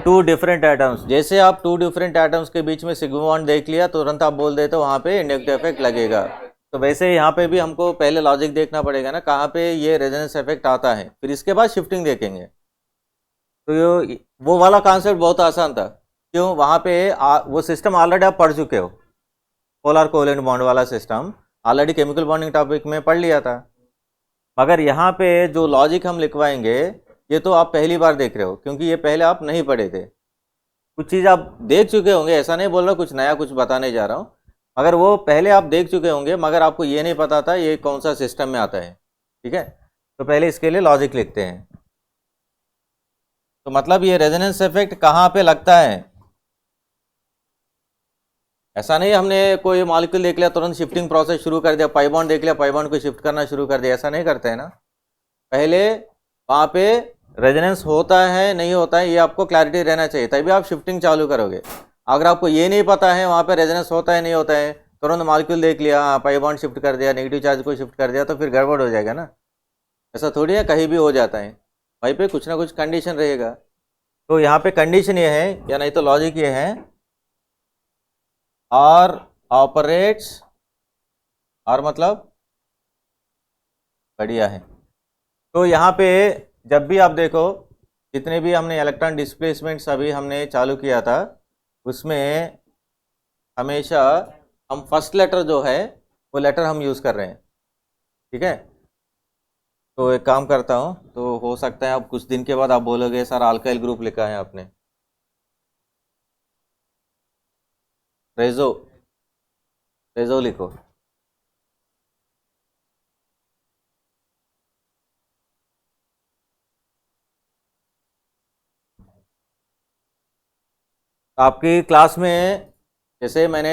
two different atoms. जैसे आप टू डिफरेंट एटम्स के बीच में सिग्मा बॉन्ड देख लिया तुरंत आप बोल देते हो वहाँ पे इंडक्टिव इफेक्ट लगेगा। तो वैसे यहाँ पे भी हमको पहले लॉजिक देखना पड़ेगा ना, कहाँ पे ये रेजोनेंस इफेक्ट आता है, फिर इसके बाद शिफ्टिंग देखेंगे। तो वो वाला कॉन्सेप्ट बहुत आसान था। क्यों? वहाँ पे वो सिस्टम ऑलरेडी आप पढ़ चुके हो, पोलर कोवेलेंट बॉन्ड वाला system already chemical bonding topic में पढ़ लिया था। मगर यहाँ पे जो लॉजिक हम लिखवाएंगे ये तो आप पहली बार देख रहे हो, क्योंकि ये पहले आप नहीं पढ़े थे। कुछ चीज़ आप देख चुके होंगे, ऐसा नहीं बोल रहा कुछ नया कुछ बताने जा रहा हूँ, मगर वो पहले आप देख चुके होंगे, मगर आपको ये नहीं पता था ये कौन सा सिस्टम में आता है। ठीक है, तो पहले इसके लिए लॉजिक लिखते हैं। तो मतलब ये रेजोनेंस इफेक्ट कहाँ पे लगता है, ऐसा नहीं हमने कोई मॉलिक्यूल देख लिया तुरंत शिफ्टिंग प्रोसेस शुरू कर दिया, पाई बॉन्ड देख लिया पाई बॉन्ड को शिफ्ट करना शुरू कर दिया, ऐसा नहीं करते हैं ना। पहले वहाँ पे रेजोनेंस होता है नहीं होता है ये आपको क्लैरिटी रहना चाहिए, तभी आप शिफ्टिंग चालू करोगे। अगर आपको ये नहीं पता है वहाँ पे रेजोनेंस होता है नहीं होता है, तुरंत मॉलिक्यूल देख लिया पाई बॉन्ड शिफ्ट कर दिया, नेगेटिव चार्ज को शिफ्ट कर दिया, तो फिर गड़बड़ हो जाएगा ना। ऐसा थोड़ी है कहीं भी हो जाता है, वहीं पे कुछ ना कुछ कंडीशन रहेगा। तो यहाँ पे कंडीशन ये है, या नहीं तो लॉजिक ये है, आर ऑपरेट्स, आर मतलब बढ़िया है। तो यहाँ पे जब भी आप देखो जितने भी हमने इलेक्ट्रॉन डिस्प्लेसमेंट्स अभी हमने चालू किया था उसमें हमेशा हम फर्स्ट लेटर जो है वो लेटर हम यूज़ कर रहे हैं। ठीक है, तो एक काम करता हूँ, तो हो सकता है अब कुछ दिन के बाद आप बोलोगे सर अल्काइल ग्रुप लिखा है आपने, रेजो, रेजो लिखो। आपकी क्लास में जैसे मैंने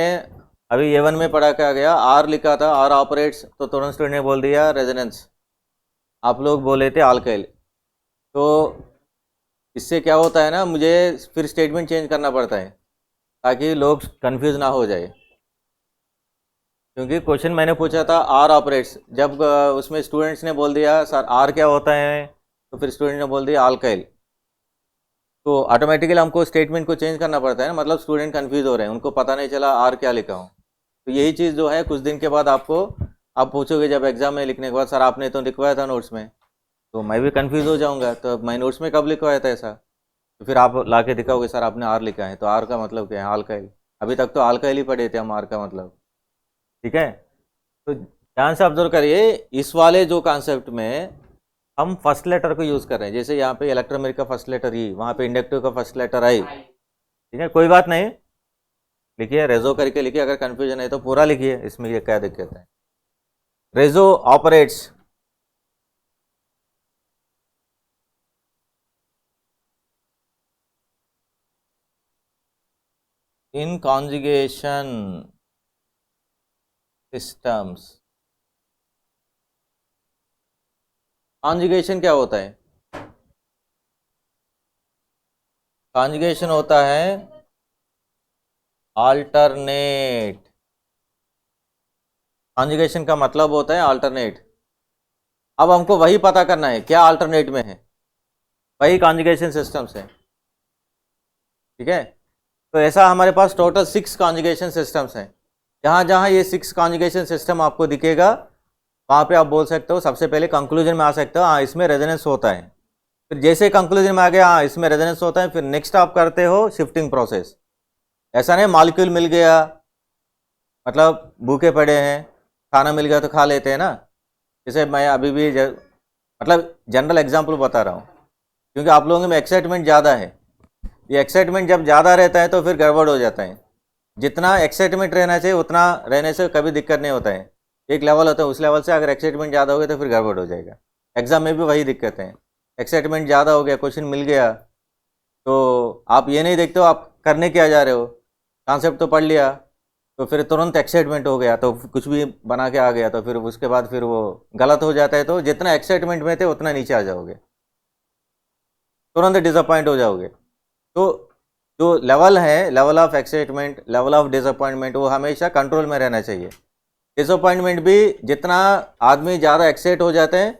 अभी A1 में पढ़ा क्या गया, आर लिखा था, आर ऑपरेट्स, तो तुरंत स्टूडेंट ने बोल दिया रेजोनेंस, आप लोग बोले थे अल्काइल। तो इससे क्या होता है ना, मुझे फिर स्टेटमेंट चेंज करना पड़ता है ताकि लोग कंफ्यूज ना हो जाए। क्योंकि क्वेश्चन मैंने पूछा था आर ऑपरेट्स, जब उसमें स्टूडेंट्स ने बोल दिया सर आर क्या होता है, तो फिर स्टूडेंट ने बोल दिया अल्काइल, तो ऑटोमेटिकली हमको स्टेटमेंट को चेंज करना पड़ता है ना, मतलब स्टूडेंट कंफ्यूज हो रहे हैं, उनको पता नहीं चला आर क्या लिखा हूँ। तो यही चीज़ जो है कुछ दिन के बाद आपको आप पूछोगे जब एग्जाम में लिखने के बाद सर आपने तो लिखवाया था नोट्स में, तो मैं भी कंफ्यूज हो जाऊंगा, तो मैं नोट्स में कब लिखवाया था ऐसा, तो फिर आप ला के दिखाओगे सर आपने आर लिखा है, तो आर का मतलब क्या है, अल्काइल। अभी तक तो अल्काइल ही पढ़े थे हम आर का मतलब। ठीक है, तो ध्यान से ऑब्जर्व करिए, इस वाले जो कॉन्सेप्ट में हम फर्स्ट लेटर को यूज़ कर रहे हैं, जैसे यहाँ पे इलेक्ट्रोमेरिक का फर्स्ट लेटर ई, वहाँ पे इंडक्टिव का फर्स्ट लेटर आई। ठीक है, कोई बात नहीं, लिखिए रेजो करके लिखिए, अगर कन्फ्यूजन है तो पूरा लिखिए, इसमें ये क्या दिक्कत है। रेजो operates in conjugation systems. Conjugation क्या होता है? कॉन्जुगेशन होता है अल्टरनेट। कॉन्जुगेशन का मतलब होता है अल्टरनेट। अब हमको वही पता करना है क्या अल्टरनेट में है, वही कॉन्जुगेशन सिस्टम्स है। ठीक है, तो ऐसा हमारे पास टोटल 6 कॉन्जुगेशन सिस्टम्स हैं। जहाँ जहाँ ये 6 कॉन्जुगेशन सिस्टम आपको दिखेगा वहाँ पे आप बोल सकते हो, सबसे पहले कंक्लूजन में आ सकते हो हाँ इसमें रेजोनेंस होता है। फिर जैसे कंक्लूजन में आ गया हाँ इसमें रेजोनेंस होता है, फिर नेक्स्ट आप करते हो शिफ्टिंग प्रोसेस। ऐसा नहीं मॉलिक्यूल मिल गया मतलब भूखे पड़े हैं, खाना मिल गया तो खा लेते हैं ना। जैसे मैं अभी भी मतलब जनरल एग्जाम्पल बता रहा हूँ, क्योंकि आप लोगों में एक्साइटमेंट ज़्यादा है। ये एक्साइटमेंट जब ज़्यादा रहता है तो फिर गड़बड़ हो जाता है। जितना एक्साइटमेंट रहना चाहिए उतना रहने से कभी दिक्कत नहीं होता है। एक लेवल होता है, उस लेवल से अगर एक्साइटमेंट ज़्यादा हो गया तो फिर गड़बड़ हो जाएगा। एग्जाम में भी वही दिक्कत है, एक्साइटमेंट ज़्यादा हो गया, क्वेश्चन मिल गया तो आप ये नहीं देखते हो आप करने क्या जा रहे हो, कॉन्सेप्ट तो पढ़ लिया तो फिर तुरंत एक्साइटमेंट हो गया तो कुछ भी बना के आ गया, तो फिर उसके बाद फिर वो गलत हो जाता है। तो जितना एक्साइटमेंट में थे उतना नीचे आ जाओगे, तुरंत डिसअपॉइंट हो जाओगे। तो जो लेवल है, level of excitement, level of disappointment, वो हमेशा कंट्रोल में रहना चाहिए। डिसअपॉइंटमेंट भी जितना आदमी ज़्यादा एक्साइट हो जाते हैं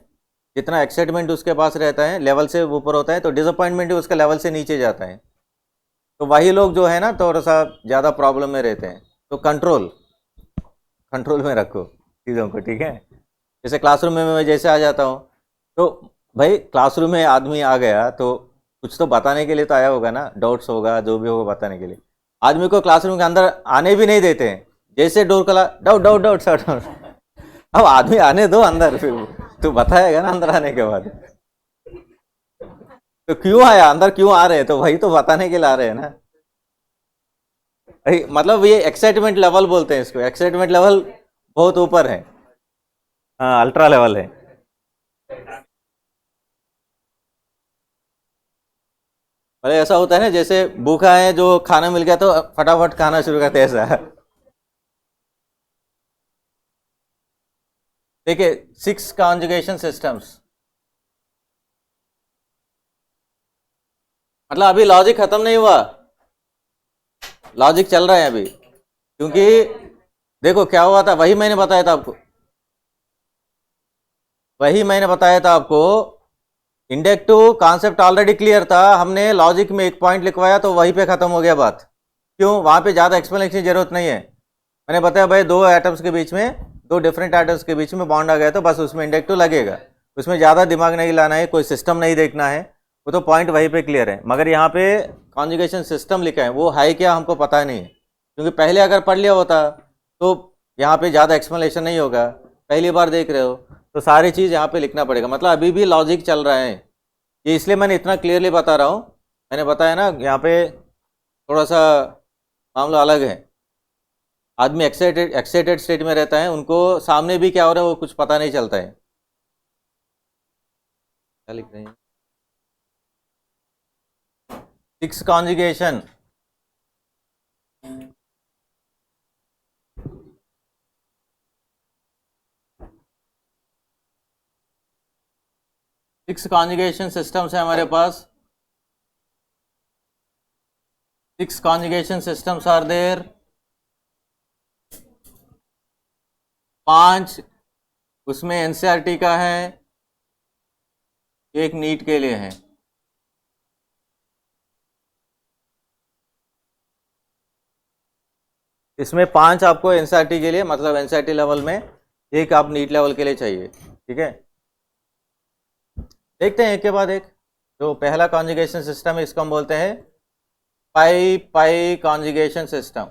जितना एक्साइटमेंट उसके पास रहता है लेवल से ऊपर होता है, तो डिसअपॉइंटमेंट भी उसका लेवल से नीचे जाता है। तो वही लोग जो है ना थोड़ा सा ज़्यादा प्रॉब्लम में रहते हैं। तो कंट्रोल में रखो चीज़ों को, ठीक है। जैसे क्लासरूम में मैं जैसे आ जाता हूँ, तो भाई क्लासरूम में आदमी आ गया तो कुछ तो बताने के लिए तो आया होगा ना, डाउट्स होगा जो भी होगा बताने के लिए। आदमी को क्लासरूम के अंदर आने भी नहीं देते हैं, जैसे डोर खोला डाउट डाउट डाउट डाउट। अब आदमी आने दो अंदर, फिर तो बताएगा ना अंदर आने के बाद। तो क्यों आया अंदर, क्यों आ रहे हैं, तो वही तो बताने के लिए आ रहे हैं ना। मतलब ये एक्साइटमेंट लेवल बोलते हैं इसको, एक्साइटमेंट लेवल बहुत ऊपर है, हाँ अल्ट्रा लेवल है। मतलब ऐसा होता है ना, जैसे भूखा है जो खाना मिल गया तो फटाफट खाना शुरू करते हैं, ऐसा। देखिए 6 कॉन्जुगेशन सिस्टम्स, मतलब अभी लॉजिक खत्म नहीं हुआ, लॉजिक चल रहा है अभी। क्योंकि देखो क्या हुआ था, वही मैंने बताया था आपको, इंडक्टिव कॉन्सेप्ट ऑलरेडी क्लियर था, हमने लॉजिक में एक पॉइंट लिखवाया तो वहीं पे खत्म हो गया बात। क्यों, वहां पे ज्यादा एक्सप्लेनेशन की जरूरत नहीं है। मैंने बताया भाई दो एटम्स के बीच में, दो डिफरेंट एटम्स के बीच में बॉन्ड आ गया तो बस उसमें इंडक्टिव लगेगा, उसमें ज़्यादा दिमाग नहीं लाना है, कोई सिस्टम नहीं देखना है, वो तो पॉइंट वहीं पे क्लियर है। मगर यहाँ पे कॉन्जुगेशन सिस्टम लिखा है, वो है क्या हमको पता नहीं है, क्योंकि पहले अगर पढ़ लिया होता तो यहाँ पे ज़्यादा एक्सप्लेनेशन नहीं होगा। पहली बार देख रहे हो तो सारी चीज़ यहाँ पे लिखना पड़ेगा, मतलब अभी भी लॉजिक चल रहा है। ये इसलिए मैंने इतना क्लियरली बता रहा हूँ, मैंने बताया ना यहाँ पे थोड़ा सा मामला अलग है। आदमी एक्साइटेड स्टेट में रहता है, उनको सामने भी क्या हो रहा है वो कुछ पता नहीं चलता है। क्या लिख रहे हैं, 6 कॉन्जुगेशन, सिक्स कॉन्जुगेशन सिस्टम्स है हमारे पास। 6 कॉन्जुगेशन सिस्टम्स आर देयर, 5 उसमें एनसीईआरटी का है, एक नीट के लिए है। इसमें 5 आपको एनसीईआरटी के लिए, मतलब एनसीईआरटी लेवल में, एक आप नीट लेवल के लिए चाहिए, ठीक है। देखते हैं एक के बाद एक। जो पहला कॉन्जुगेशन सिस्टम है इसको हम बोलते हैं पाई पाई कॉन्जुगेशन सिस्टम।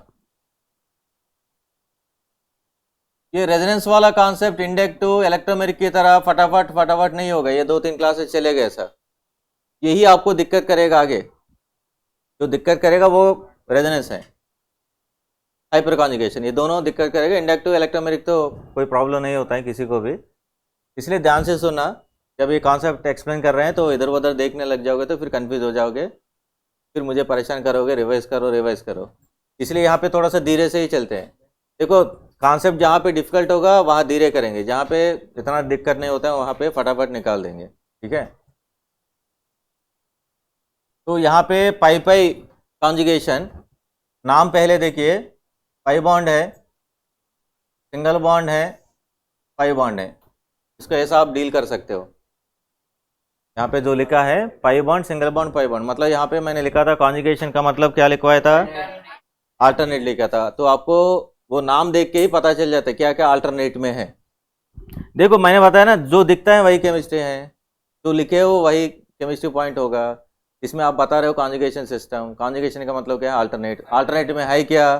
ये रेजोनेंस वाला कॉन्सेप्ट इंडक्टिव इलेक्ट्रोमेरिक की तरह फटाफट फटाफट नहीं होगा, ये 2-3 क्लासेस चले गए सर। यही आपको दिक्कत करेगा आगे, जो दिक्कत करेगा वो रेजोनेंस है, हाइपर कॉन्जुगेशन, ये दोनों दिक्कत करेगा। इंडक्टिव इलेक्ट्रोमेरिक तो कोई प्रॉब्लम नहीं होता है किसी को भी, इसलिए ध्यान से सुनना। जब ये कॉन्सेप्ट एक्सप्लेन कर रहे हैं तो इधर उधर देखने लग जाओगे तो फिर कंफ्यूज हो जाओगे, फिर मुझे परेशान करोगे, रिवाइज करो रिवाइज करो। इसलिए यहाँ पे थोड़ा सा धीरे से ही चलते हैं। देखो कॉन्सेप्ट जहाँ पे डिफिकल्ट होगा वहाँ धीरे करेंगे, जहाँ पे इतना दिक्कत नहीं होता है वहाँ पे फटाफट निकाल देंगे, ठीक है। तो यहाँ पे पाई पाई कॉन्जुगेशन, नाम पहले देखिए, पाई बॉन्ड है, सिंगल बॉन्ड है, पाई बॉन्ड है, इसको ऐसा आप डील कर सकते हो। यहाँ पे जो लिखा है pi bond, single bond, pi bond, मतलब यहाँ पे मैंने लिखा था कॉन्जुगेशन का मतलब क्या लिखवाया था, अल्टरनेट लिखा था, तो आपको वो नाम देख के ही पता चल जाता है क्या क्या अल्टरनेट में है। देखो मैंने बताया ना, जो दिखता है वही केमिस्ट्री है, जो लिखे हो वही केमिस्ट्री पॉइंट होगा। इसमें आप बता रहे हो कॉन्जुगेशन सिस्टम, कॉन्जुगेशन का मतलब क्या है, अल्टरनेट। अल्टरनेट में है क्या,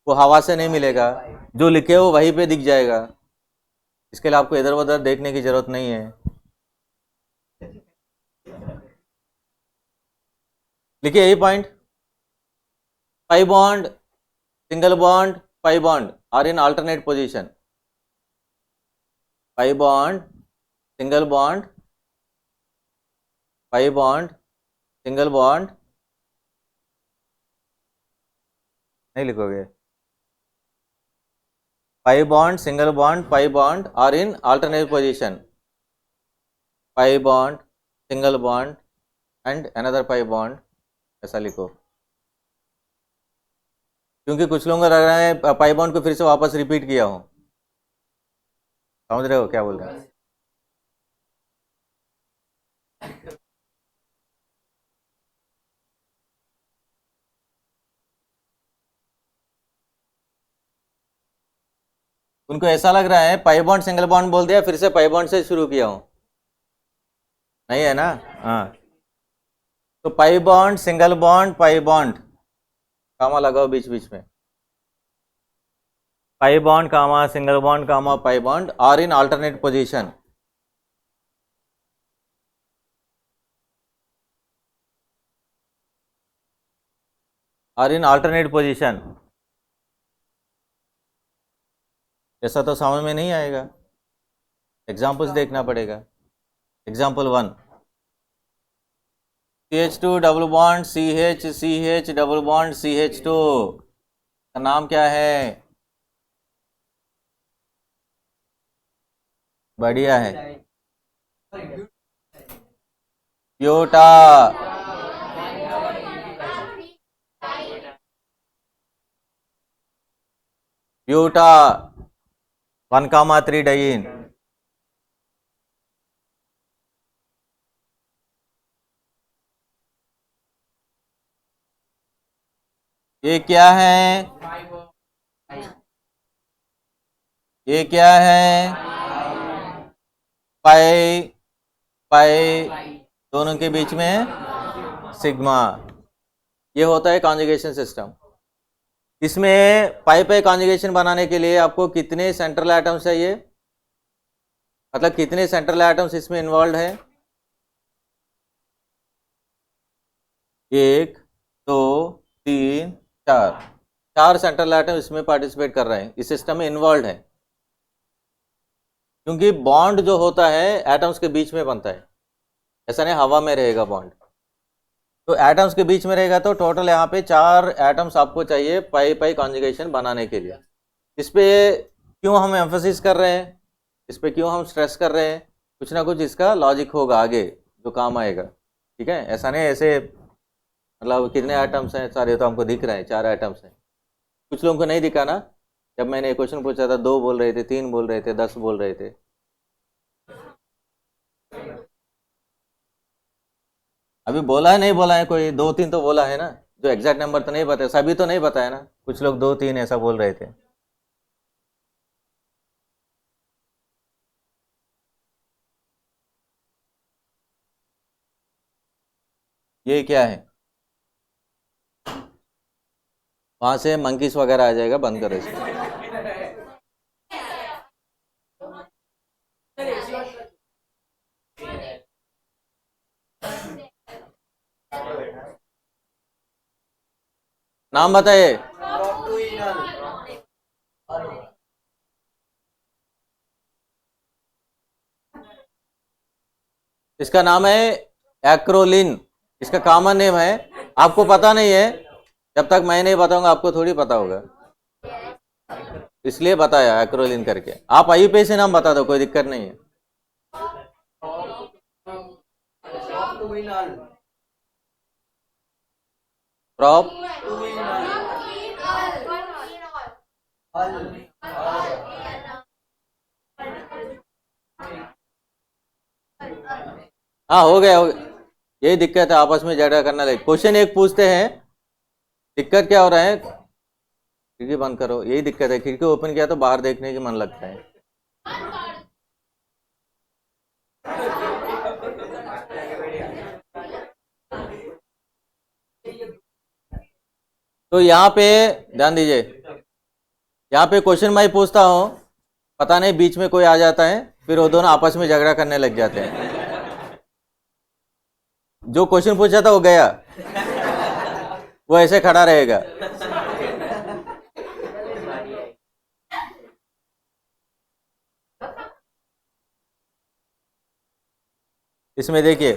वो हवा से नहीं मिलेगा, जो लिखे हो वहीं पे दिख जाएगा, इसके लिए आपको इधर उधर देखने की जरूरत नहीं है। लिखिए यही point, pi bond, single bond, pi bond are in alternate position. Pi bond, single bond, pi bond, single bond, नहीं लिखोगे, pi bond, single bond, pi bond are in alternate position. Pi bond, single bond and another pi bond, ऐसा लिखो। क्योंकि कुछ लोगों को लग रहा है पाई बॉन्ड को फिर से वापस रिपीट किया हूं, समझ रहे हो क्या बोल रहे हैं। उनको ऐसा लग रहा है पाई बॉन्ड सिंगल बॉन्ड बोल दिया, फिर से पाई बॉन्ड से शुरू किया हूं, नहीं है ना? हाँ, तो pi bond, single bond, pi bond, comma लगाओ बीच बीच में, pi bond comma single bond comma pi bond are in alternate position. Are in alternate position. ऐसा तो समझ में नहीं आएगा, एग्जाम्पल्स देखना पड़ेगा. Example 1, CH2 double bond CH, CH double bond CH2 का नाम क्या है? बढ़िया है, ब्यूटा. Buta 1,3 dine. ये क्या है? ये क्या है? पाई पाई दोनों के बीच में सिग्मा. ये होता है कॉन्जुगेशन सिस्टम. इसमें पाई पाई कॉन्जुगेशन बनाने के लिए आपको कितने सेंट्रल एटम्स चाहिए, मतलब कितने सेंट्रल एटम्स इसमें इन्वॉल्व है? 1 2 3 4, 4 सेंट्रल एटम इसमें पार्टिसिपेट कर रहे हैं, इस सिस्टम में इन्वॉल्व है. क्योंकि बॉन्ड जो होता है एटम्स के बीच में बनता है, ऐसा नहीं हवा में रहेगा बॉन्ड, तो एटम्स के बीच में रहेगा. तो टोटल यहाँ पे 4 एटम्स आपको चाहिए पाई पाई कॉन्जुगेशन बनाने के लिए. इस पे क्यों हम एम्फोसिस कर रहे हैं, इस पे क्यों हम स्ट्रेस कर रहे हैं? कुछ ना कुछ इसका लॉजिक होगा आगे जो काम आएगा, ठीक है? ऐसा नहीं ऐसे मतलब कितने आइटम्स हैं सारे, तो हमको दिख रहे हैं 4 आइटम्स हैं. कुछ लोगों को नहीं दिखा ना, जब मैंने क्वेश्चन पूछा था 2 बोल रहे थे, 3 बोल रहे थे, 10 बोल रहे थे. अभी बोला है नहीं बोला है कोई? 2-3 तो बोला है ना, जो एग्जैक्ट नंबर तो नहीं बताया, सभी तो नहीं बताया ना, कुछ लोग 2-3 ऐसा बोल रहे थे. ये क्या है? वहां से मंकीस वगैरह आ जाएगा, बंद करो इसको. नाम बताइए. इसका नाम है एक्रोलिन, इसका कॉमन नेम है. आपको पता नहीं है, जब तक मैं नहीं बताऊंगा आपको थोड़ी पता होगा, इसलिए बताया एक्रोलिन करके. आप आईयूपीए से नाम बता दो, कोई दिक्कत नहीं है. प्रॉप हाँ, हो गया हो गया. यही दिक्कत है, आपस में झगड़ा करना लगे. क्वेश्चन एक पूछते हैं, दिक्कत क्या हो रहा है? खिड़की बंद करो, यही दिक्कत है. खिड़की ओपन किया तो बाहर देखने की मन लगता है. तो यहाँ पे ध्यान दीजिए, यहाँ पे क्वेश्चन मैं पूछता हूँ, पता नहीं बीच में कोई आ जाता है, फिर वो दोनों आपस में झगड़ा करने लग जाते हैं. जो क्वेश्चन पूछा था वो गया, वो ऐसे खड़ा रहेगा. इसमें देखिए,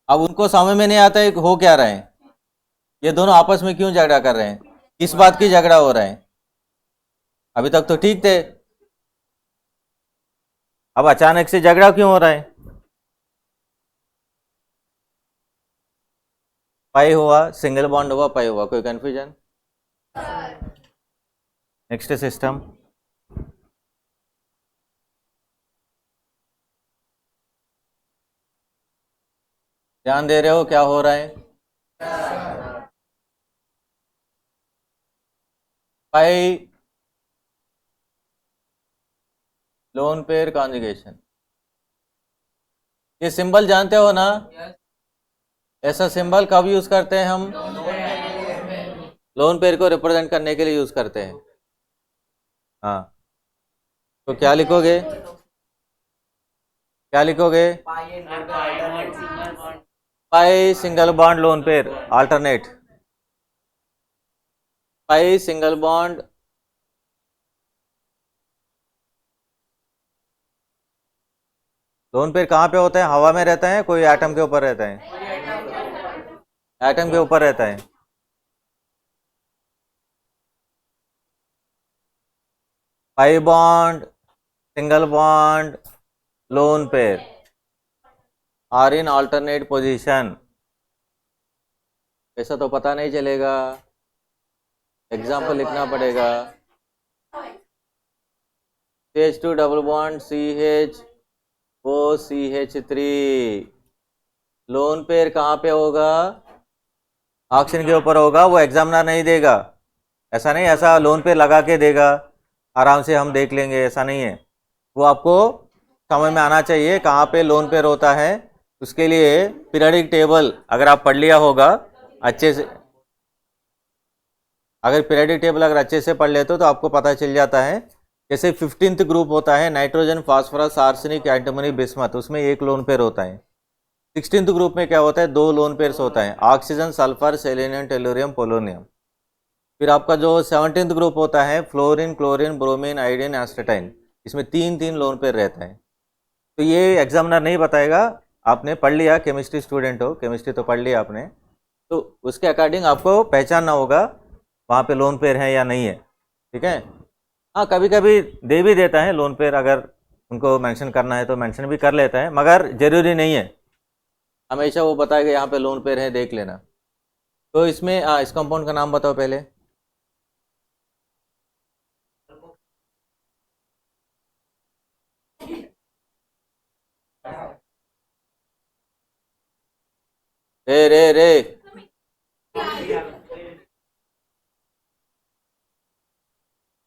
अब उनको समझ में नहीं आता है हो क्या रहे हैं, ये दोनों आपस में क्यों झगड़ा कर रहे हैं, किस बात की झगड़ा हो रहा है. अभी तक तो ठीक थे, अब अचानक से झगड़ा क्यों हो रहा है? पाई हुआ, सिंगल बॉन्ड हुआ, पाई हुआ, कोई कंफ्यूजन? Next system. ध्यान दे रहे हो क्या हो रहा है? पाई लोन पेयर कॉन्जुगेशन, ये सिंबल जानते हो ना? ऐसा सिंबल कब यूज करते हैं हम? लोन पेयर को रिप्रेजेंट करने के लिए यूज करते हैं। हाँ, तो क्या लिखोगे? क्या लिखोगे? Pi single bond lone pair alternate, pi single bond lone pair कहाँ पे होता है? हवा में रहता है, कोई एटम के ऊपर रहता है? एटम के ऊपर रहता है। Pi bond single bond lone pair are in alternate position. ऐसा तो पता नहीं चलेगा, एग्जाम्पल लिखना पड़ेगा। CH2 double bond CH4CH3 loan pair कहाँ पे होगा? ऑक्सीजन के ऊपर होगा। वो एग्जामिनर नहीं देगा, ऐसा नहीं, ऐसा लोन पेयर लगा के देगा आराम से हम देख लेंगे, ऐसा नहीं है। वो आपको समझ में आना चाहिए कहाँ पे लोन पेयर होता है। उसके लिए पीरियोडिक टेबल अगर आप पढ़ लिया होगा अच्छे से, अगर पीरियोडिक टेबल अगर अच्छे से पढ़ लेते हो तो आपको पता चल जाता है। जैसे 15th ग्रुप होता है nitrogen phosphorus arsenic antimony bismuth, उसमें एक लोन पेयर होता है। 16th ग्रुप में क्या होता है? 2 लोन पेयर्स होता है, oxygen sulphur selenium tellurium polonium. फिर आपका जो 17th ग्रुप होता है fluorine chlorine bromine iodine astatine, इसमें 3 लोन पेयर रहता है। तो ये एग्जामिनर नहीं बताएगा, आपने पढ़ लिया, केमिस्ट्री स्टूडेंट हो, केमिस्ट्री तो पढ़ लिया आपने, तो उसके अकॉर्डिंग आपको पहचानना होगा वहाँ पे लोन पेयर है या नहीं है। ठीक है? हाँ, कभी कभी दे भी देता है लोन पेयर, अगर उनको मेंशन करना है तो मेंशन भी कर लेता है, मगर जरूरी नहीं है। हमेशा वो बताएगा यहाँ पे लोन पेयर है, देख लेना। तो इसमें इस कंपाउंड का नाम बताओ पहले। रे रे रे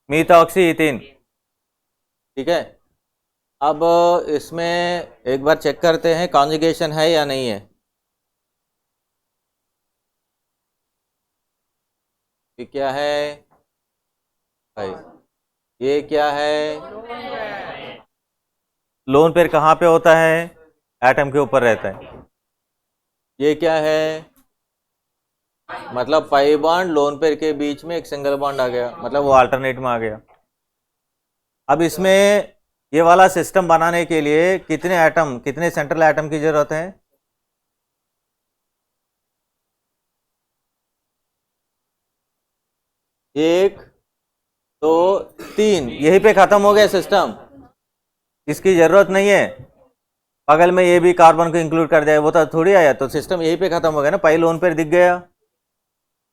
मीथॉक्सीइथीन। ठीक है, अब इसमें एक बार चेक करते हैं कॉन्जुगेशन है या नहीं है। ये क्या है भाई? ये क्या है? लोन पेयर कहाँ पे होता है? एटम के ऊपर रहता है। ये क्या है? मतलब पाई बॉन्ड लोन पेयर के बीच में एक सिंगल बॉन्ड आ गया, मतलब वो अल्टरनेट में आ गया। अब इसमें ये वाला सिस्टम बनाने के लिए कितने एटम, कितने सेंट्रल एटम की जरूरत है? एक, दो, तीन, यहीं पे खत्म हो गया सिस्टम, इसकी जरूरत नहीं है बगल में ये भी कार्बन को इंक्लूड कर दिया, वो तो थोड़ी आया, तो सिस्टम यहीं पे खत्म हो गया ना। पाई लोन पेयर दिख गया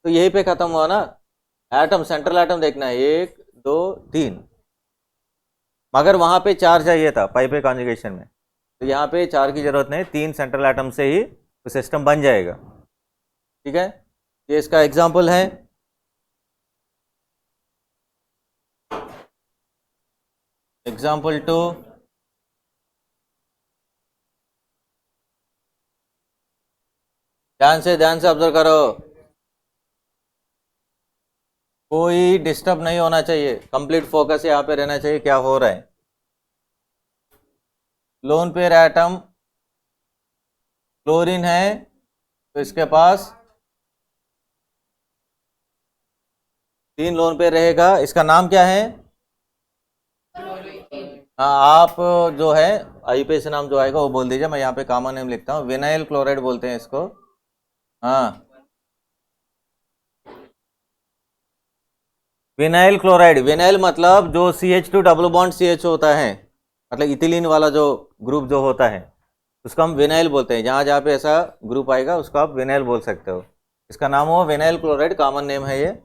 तो यहीं पे खत्म हुआ ना। एटम, सेंट्रल एटम देखना है, 1 2 3, मगर वहां पे 4 चाहिए था पाई पे कॉन्जुगेशन में, तो यहाँ पे 4 की जरूरत नहीं, 3 सेंट्रल एटम से ही तो सिस्टम बन जाएगा। ठीक है, ये इसका एग्जाम्पल है। एग्जाम्पल 2, ध्यान से ऑब्जर्व करो, कोई डिस्टर्ब नहीं होना चाहिए, कंप्लीट फोकस यहाँ पे रहना चाहिए क्या हो रहा है। लोन पेयर एटम क्लोरीन है, तो इसके पास 3 लोन पेयर रहेगा। इसका नाम क्या है? हाँ, आप जो है आईपीएस नाम जो आएगा वो बोल दीजिए, मैं यहाँ पे कॉमन नेम लिखता हूँ, विनाइल क्लोराइड बोलते हैं इसको। हाँ, विनाइल क्लोराइड। विनाइल मतलब जो CH2 डबल बॉन्ड CH होता है, मतलब इथिलीन वाला जो ग्रुप जो होता है उसको हम विनाइल बोलते हैं। जहाँ जहाँ पे ऐसा ग्रुप आएगा उसको आप विनाइल बोल सकते हो। इसका नाम हो विनाइल क्लोराइड, कॉमन नेम है ये।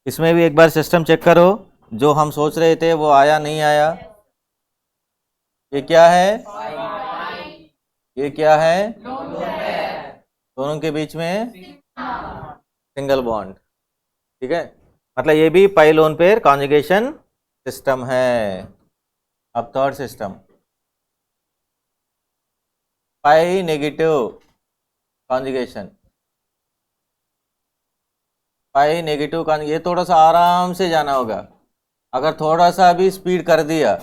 इसमें भी एक बार सिस्टम चेक करो, जो हम सोच रहे थे वो आया नहीं आया। ये क्या है? ये क्या है? दोनों के बीच में सिंगल बॉन्ड, ठीक है। मतलब ये भी पाई लोन पेयर कॉन्जुगेशन सिस्टम है। अब थर्ड सिस्टम, पाई नेगेटिव कॉन्जुगेशन। पाई नेगेटिव कॉन्जुगेशन, ये थोड़ा सा आराम से जाना होगा। अगर थोड़ा सा भी स्पीड कर दिया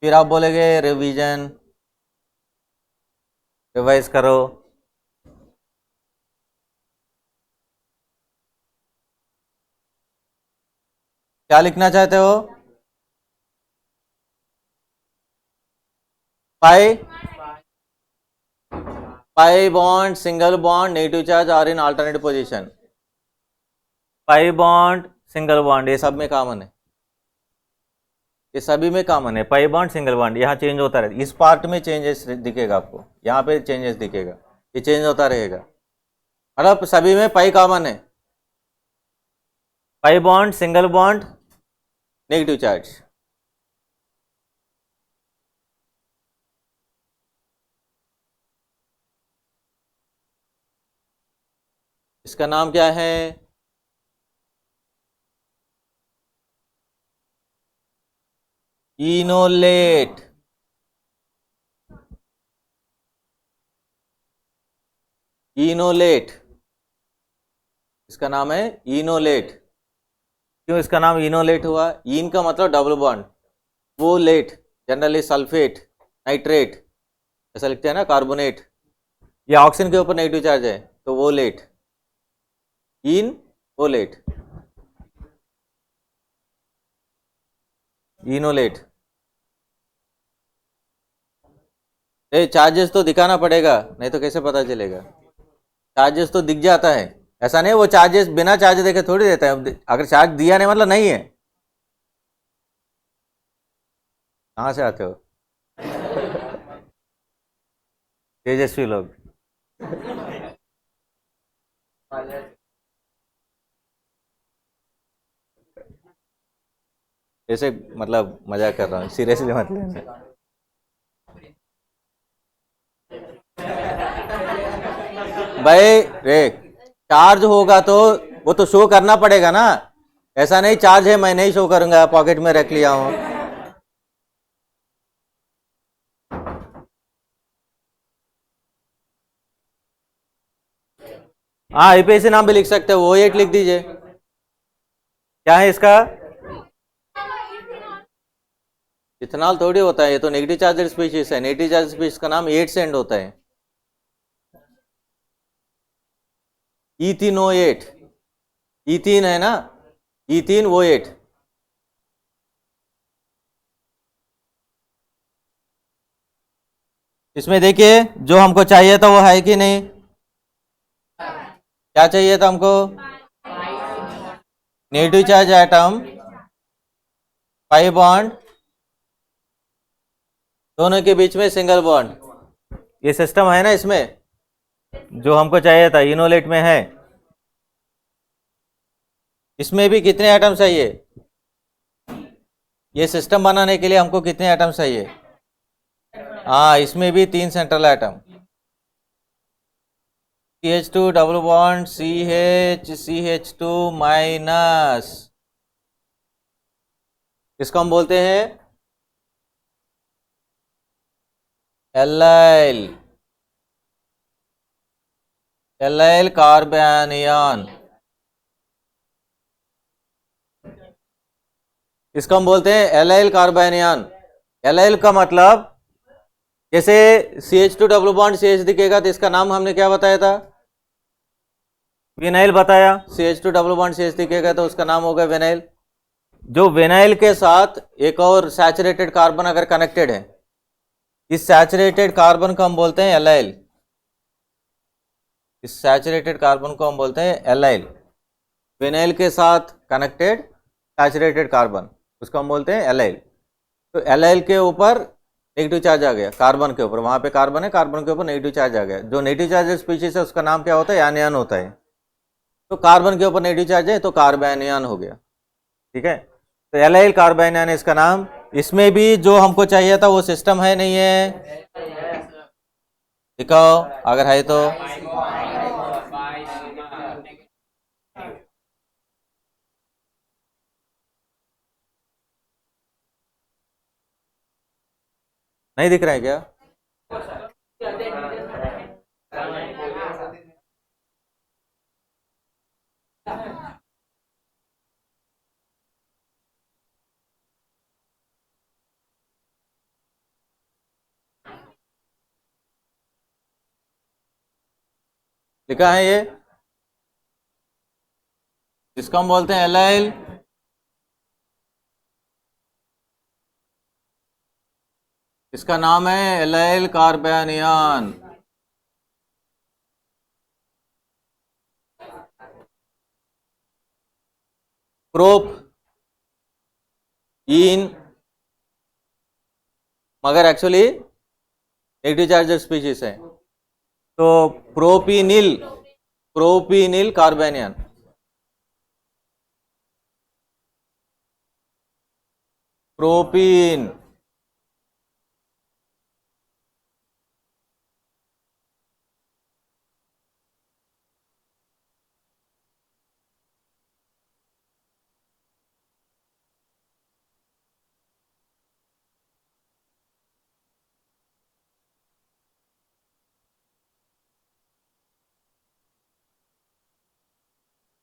फिर आप बोलेंगे रिवीजन, रिवाइज करो। क्या लिखना चाहते हो? Pi, pi bond single bond negative charge are in alternative position. Pi bond single bond ये सब में कॉमन है, ये सभी में कॉमन है। पाई बॉन्ड सिंगल बॉन्ड यहाँ चेंज होता रहता है। इस पार्ट में चेंजेस दिखेगा आपको, यहाँ पे चेंजेस दिखेगा, ये चेंज होता रहेगा। मतलब सभी में पाई कॉमन है। Pi bond single bond negative charge. इसका नाम क्या है? इनोलेट। इनोलेट, इसका नाम है इनोलेट। क्यों इसका नाम इनोलेट हुआ? इन का मतलब डबल बॉन्ड, वो लेट जनरली सल्फेट, नाइट्रेट ऐसा लिखते हैं ना, कार्बोनेट। ये ऑक्सीजन के ऊपर नेगेटिव चार्ज है तो वो लेट, इन वो लेट, इनोलेट। चार्जेस तो दिखाना पड़ेगा, नहीं तो कैसे पता चलेगा? चार्जेस तो दिख जाता है, ऐसा नहीं वो चार्जेस बिना चार्ज देखे थोड़ी देता है। अगर चार्ज दिया नहीं मतलब नहीं है। कहाँ से आते हो तेजस्वी लोग? ऐसे मतलब मजाक कर रहा हूँ, सीरियसली मत लेना। भाई रे, चार्ज होगा तो वो तो शो करना पड़ेगा ना। ऐसा नहीं चार्ज है मैं नहीं शो करूंगा, पॉकेट में रख लिया हूं। हाँ आईपीएसी नाम भी लिख सकते हो, वो 8 लिख दीजिए। क्या है इसका? इथेनॉल थोड़ी होता है, ये तो नेगेटिव चार्ज स्पीशीज है। नेगेटिव चार्ज स्पीशीज का नाम 8 से एंड होता है। इथिनोएट, इथीन है ना, इथीन वो 8। इसमें देखिए जो हमको चाहिए था वो है कि नहीं? क्या चाहिए था हमको? Negative charge atom, pi bond, दोनों के बीच में सिंगल बॉन्ड। ये सिस्टम है ना, इसमें जो हमको चाहिए था इनोलेट में है। इसमें भी कितने एटम चाहिए? ये सिस्टम बनाने के लिए हमको कितने एटम चाहिए? हाँ इसमें भी 3 central atom. CH2 double bond CH, CH2 minus, इसको हम बोलते हैं एलाइल, एलाइल कार्बोनियन। इसको हम बोलते हैं एलाइल कार्बोनियन। एलाइल का मतलब जैसे CH2 डबल बॉन्ड CH दिखेगा तो इसका नाम हमने क्या बताया था? विनाइल बताया। CH2 डबल बॉन्ड CH दिखेगा तो उसका नाम होगा विनाइल। जो विनाइल के साथ एक और सैचुरेटेड कार्बन अगर कनेक्टेड है, इस सैचुरेटेड कार्बन को हम बोलते हैं एलाइल। इस सैचुरेटेड कार्बन को हम बोलते हैं एलाइल। विनाइल के साथ कनेक्टेड सैचुरेटेड कार्बन, उसको हम बोलते हैं एलाइल। तो एलाइल के ऊपर नेगेटिव चार्ज आ गया, कार्बन के ऊपर, वहां पे कार्बन है, कार्बन के ऊपर नेगेटिव चार्ज आ गया। जो नेगेटिव चार्ज स्पीशीज है उसका नाम क्या होता है? एनियन होता है। तो कार्बन के ऊपर नेगेटिव चार्ज है तो कार्बोनियन हो गया, ठीक है। तो एलाइल कार्बोनियन इसका नाम। इसमें भी जो हमको चाहिए था वो सिस्टम है नहीं है? दिखाओ अगर है तो। नहीं दिख रहा है क्या? लिखा है ये, जिसको हम बोलते हैं एलाइल इसका नाम है एलाइल कार्बेनियन। प्रोप इन, मगर एक्चुअली नेगेटिव चार्ज स्पीशीज है, तो प्रोपिनिल, प्रोपिनिल कार्बेनियन, प्रोपीन।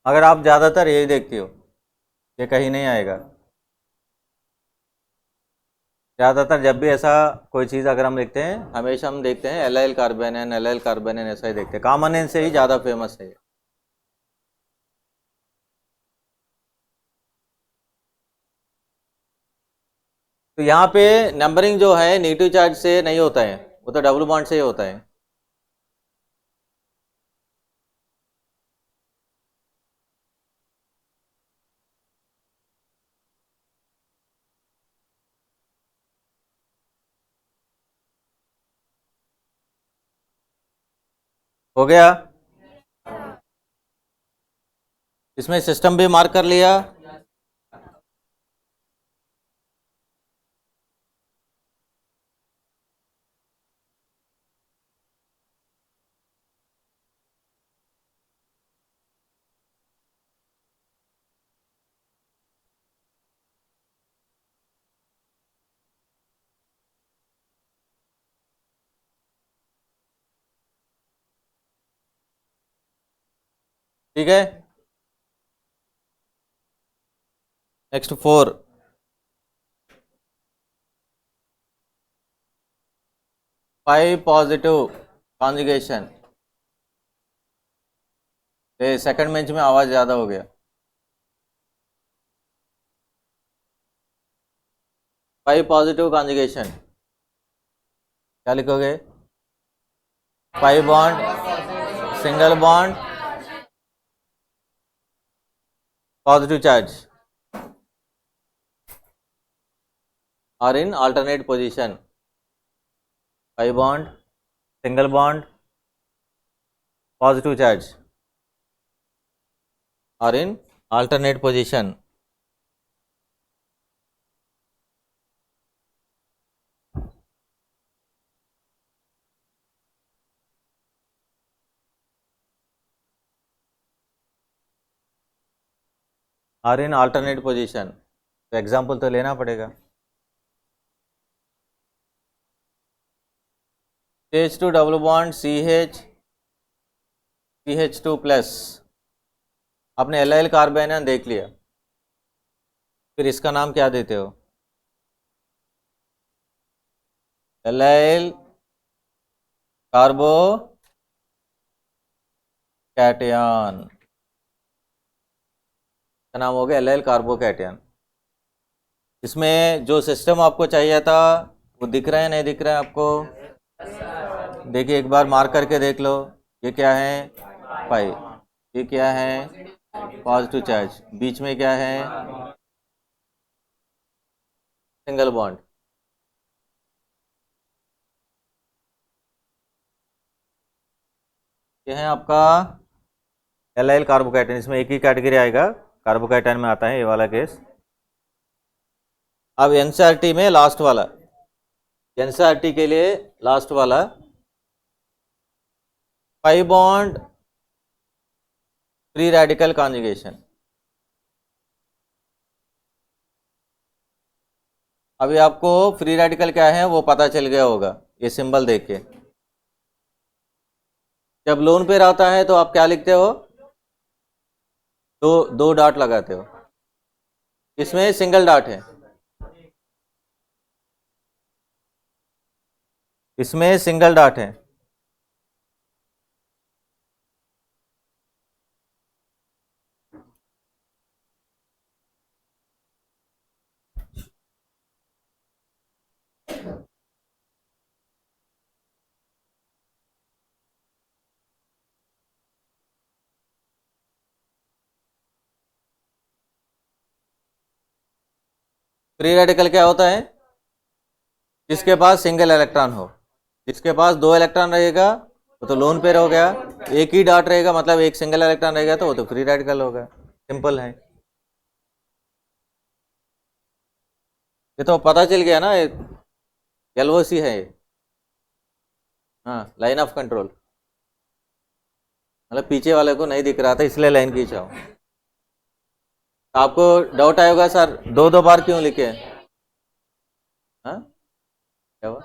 अगर आप ज़्यादातर यही देखती हो, ये कहीं नहीं आएगा। ज़्यादातर जब भी ऐसा कोई चीज़ अगर हम देखते हैं, हमेशा हम देखते हैं एलाइल कार्बेनियन, एलाइल कार्बेनियन, ऐसा ही देखते हैं। कॉमन नेम से ही ज़्यादा फेमस है। तो यहाँ पे नंबरिंग जो है नेगेटिव चार्ज से नहीं होता है, वो तो डबल बॉन्ड से ही होता है। हो गया? इसमें सिस्टम भी मार्क कर लिया। ठीक है, next 4, 5 positive conjugation. Second bench में आवाज ज्यादा हो गया। 5 पॉजिटिव कॉन्जुगेशन क्या लिखोगे? 5 bond, single bond, positive charge are in alternate position. 5 bond, single bond, positive charge are in alternate position. Are in alternate position. तो एग्जाम्पल तो लेना पड़ेगा। CH2 double bond CH2 plus, आपने एलाइल कार्बेनियन देख लिया, फिर इसका नाम क्या देते हो? एलाइल कार्बो कैटयन का नाम हो गया एलाइल कार्बो कैटयन। इसमें जो सिस्टम आपको चाहिए था वो दिख रहा है नहीं दिख रहा है आपको? देखिए एक बार मार्क करके देख लो, ये क्या है? 5, ये क्या है? पॉजिटिव चार्ज, बीच में क्या है? Single bond. ये है आपका एलाइल कार्बोकैटायन, इसमें एक ही कैटेगरी आएगा, कार्बोकैटायन में आता है ये वाला केस। अब एनसीईआरटी में लास्ट वाला, एनसीईआरटी के लिए लास्ट वाला 5 बॉन्ड फ्री रेडिकल कॉन्जुगेशन। अभी आपको फ्री रेडिकल क्या है वो पता चल गया होगा ये सिंबल देख के। जब लोन पेयर आता है तो आप क्या लिखते हो, दो डॉट लगाते हो, इसमें सिंगल डॉट है, इसमें सिंगल डॉट है। फ्री रेडिकल क्या होता है, जिसके पास सिंगल इलेक्ट्रॉन हो, जिसके पास 2 इलेक्ट्रॉन रहेगा वो तो लोन पेयर हो गया, एक ही डॉट रहेगा मतलब एक सिंगल इलेक्ट्रॉन रहेगा तो वो तो फ्री रेडिकल होगा। सिंपल है, ये तो पता चल गया ना, LOC है ये। हाँ, लाइन ऑफ कंट्रोल, मतलब पीछे वाले को नहीं दिख रहा था इसलिए लाइन खींचा। आपको डाउट आएगा सर 2 बार क्यों लिखे, हाँ क्या हुआ?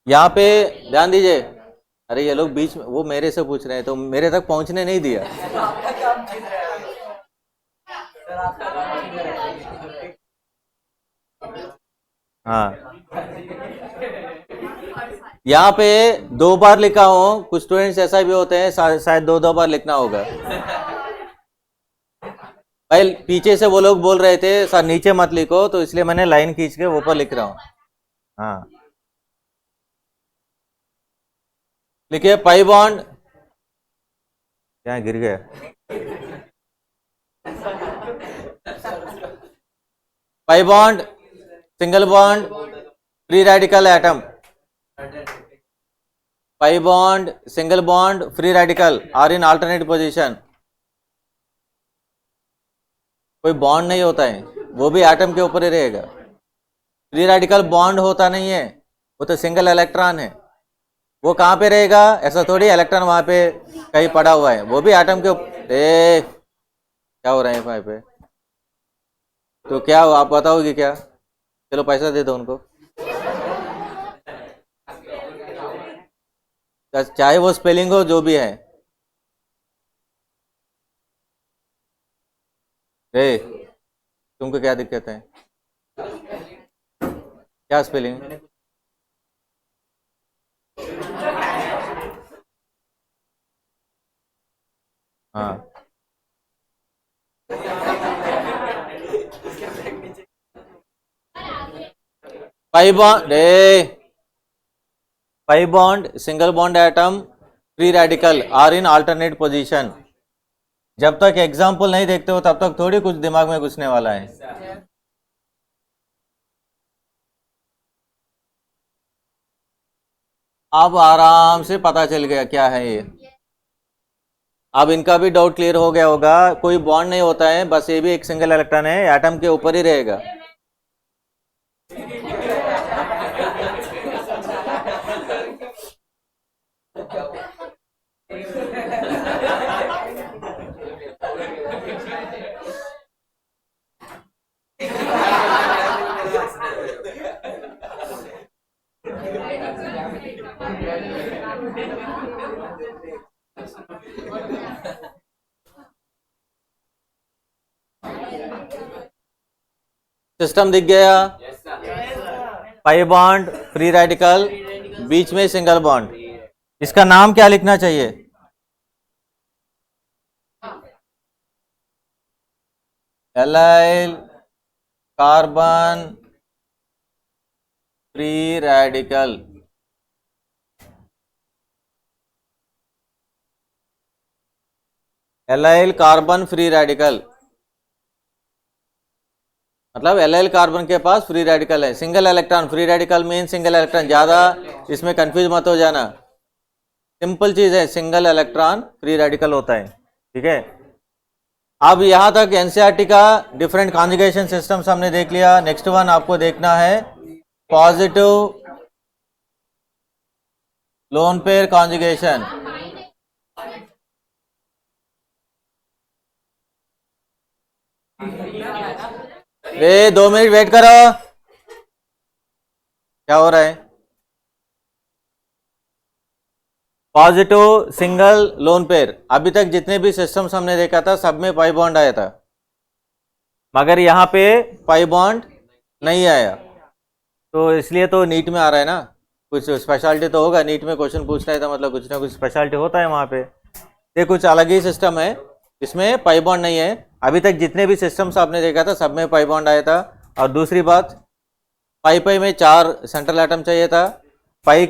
यहाँ पे ध्यान दीजिए, अरे ये लोग बीच में वो मेरे से पूछ रहे हैं तो मेरे तक पहुंचने नहीं दिया। आपका काम छीन रहे हैं सर, आपका काम छीन रहे हैं। हाँ, यहाँ पे 2 बार लिखा हूं, कुछ स्टूडेंट्स ऐसा भी होते हैं शायद 2 बार लिखना होगा। भाई पीछे से वो लोग बोल रहे थे सर नीचे मत लिखो, तो इसलिए मैंने लाइन खींच के ऊपर लिख रहा हूं। हाँ लिखिए पाई बॉन्ड, क्या गिर गया, pi bond, single bond, free radical atom, pi bond, single bond, free radical are in alternate position. कोई बॉन्ड नहीं होता है, वो भी एटम के ऊपर ही रहेगा। फ्री रेडिकल बॉन्ड होता नहीं है, वो तो सिंगल इलेक्ट्रॉन है, वो कहाँ पे रहेगा, ऐसा थोड़ी इलेक्ट्रॉन वहां पे कहीं पड़ा हुआ है, वो भी एटम के ऊपर। क्या हो रहा है वहां पे, तो क्या हो आप बताओगे क्या, चलो पैसा दे दो उनको, चाहे वो स्पेलिंग हो जो भी है। तुमको क्या दिक्कत है, क्या स्पेलिंग, हाँ pi bond, pi bond, single bond atom, free radical are in alternate position. जब तक एग्जाम्पल नहीं देखते हो तब तक थोड़ी कुछ दिमाग में घुसने वाला है। अब आराम से पता चल गया क्या है ये, अब इनका भी डाउट क्लियर हो गया होगा। कोई बॉन्ड नहीं होता है, बस ये भी एक सिंगल इलेक्ट्रॉन है, एटम के ऊपर ही रहेगा। सिस्टम दिख गया, पाई बॉन्ड, फ्री रेडिकल, बीच में सिंगल बॉन्ड। इसका नाम क्या लिखना चाहिए, allyl carbon free radical. Allyl carbon free radical मतलब एलाइल कार्बन के पास फ्री रेडिकल है, single electron, free radical mean single electron, ज्यादा इसमें कंफ्यूज मत हो जाना, सिंपल चीज है, सिंगल इलेक्ट्रॉन फ्री रेडिकल होता है, ठीक है। अब यहां तक एनसीईआरटी का डिफरेंट कॉन्जुगेशन सिस्टम्स हमने देख लिया। नेक्स्ट वन आपको देखना है पॉजिटिव लोन पेयर कॉन्जुगेशन। रे 2 मिनट वेट करो, क्या हो रहा है? पॉजिटिव सिंगल लोन पेयर, अभी तक जितने भी सिस्टम्स हमने देखा था सब में पाई बॉन्ड आया था, मगर यहाँ पे पाई बॉन्ड नहीं आया, तो इसलिए तो नीट में आ रहा है ना। कुछ स्पेशलिटी तो होगा, नीट में क्वेश्चन पूछना है तो मतलब कुछ ना कुछ स्पेशलिटी होता है वहाँ पे। ये कुछ अलग ही सिस्टम है, इसमें पाई बॉन्ड नहीं है। अभी तक जितने भी सिस्टम्स आपने देखा था सब में पाई बॉन्ड आया था। और दूसरी बात, पाई में 4 सेंट्रल एटम चाहिए था। पाई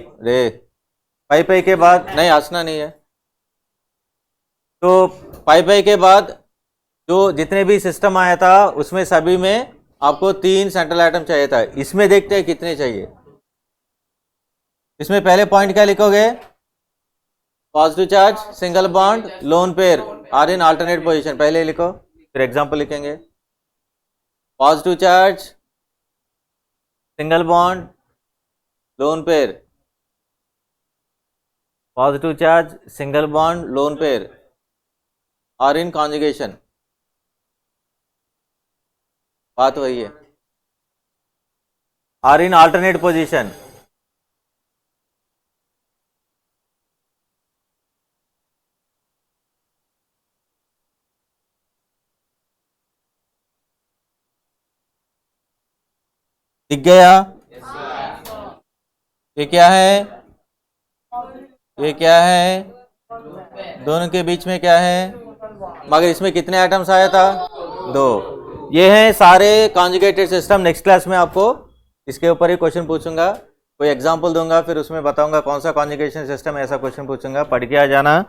के बाद नहीं, हंसना नहीं है। तो पाई के बाद जो जितने भी सिस्टम आया था उसमें सभी में आपको 3 सेंट्रल एटम चाहिए था। इसमें देखते हैं कितने चाहिए। इसमें पहले पॉइंट क्या लिखोगे? Positive charge single bond lone pair are in alternate position, पहले लिखो, फिर एग्जांपल लिखेंगे। Positive charge single bond lone pair, positive charge single bond lone pair are in conjugation, बात वही है, आर इन अल्टरनेट पोजीशन। दिख गया? ये क्या है? ये क्या है? दोनों के बीच में क्या है? मगर इसमें कितने एटम्स आया था? 2। ये हैं सारे कॉन्जुगेटेड सिस्टम। नेक्स्ट क्लास में आपको इसके ऊपर ही क्वेश्चन पूछूंगा, कोई एग्जांपल दूंगा, फिर उसमें बताऊंगा कौन सा कॉन्जुगेशन सिस्टम, ऐसा क्वेश्चन पूछूंगा, पढ़ के आ जाना।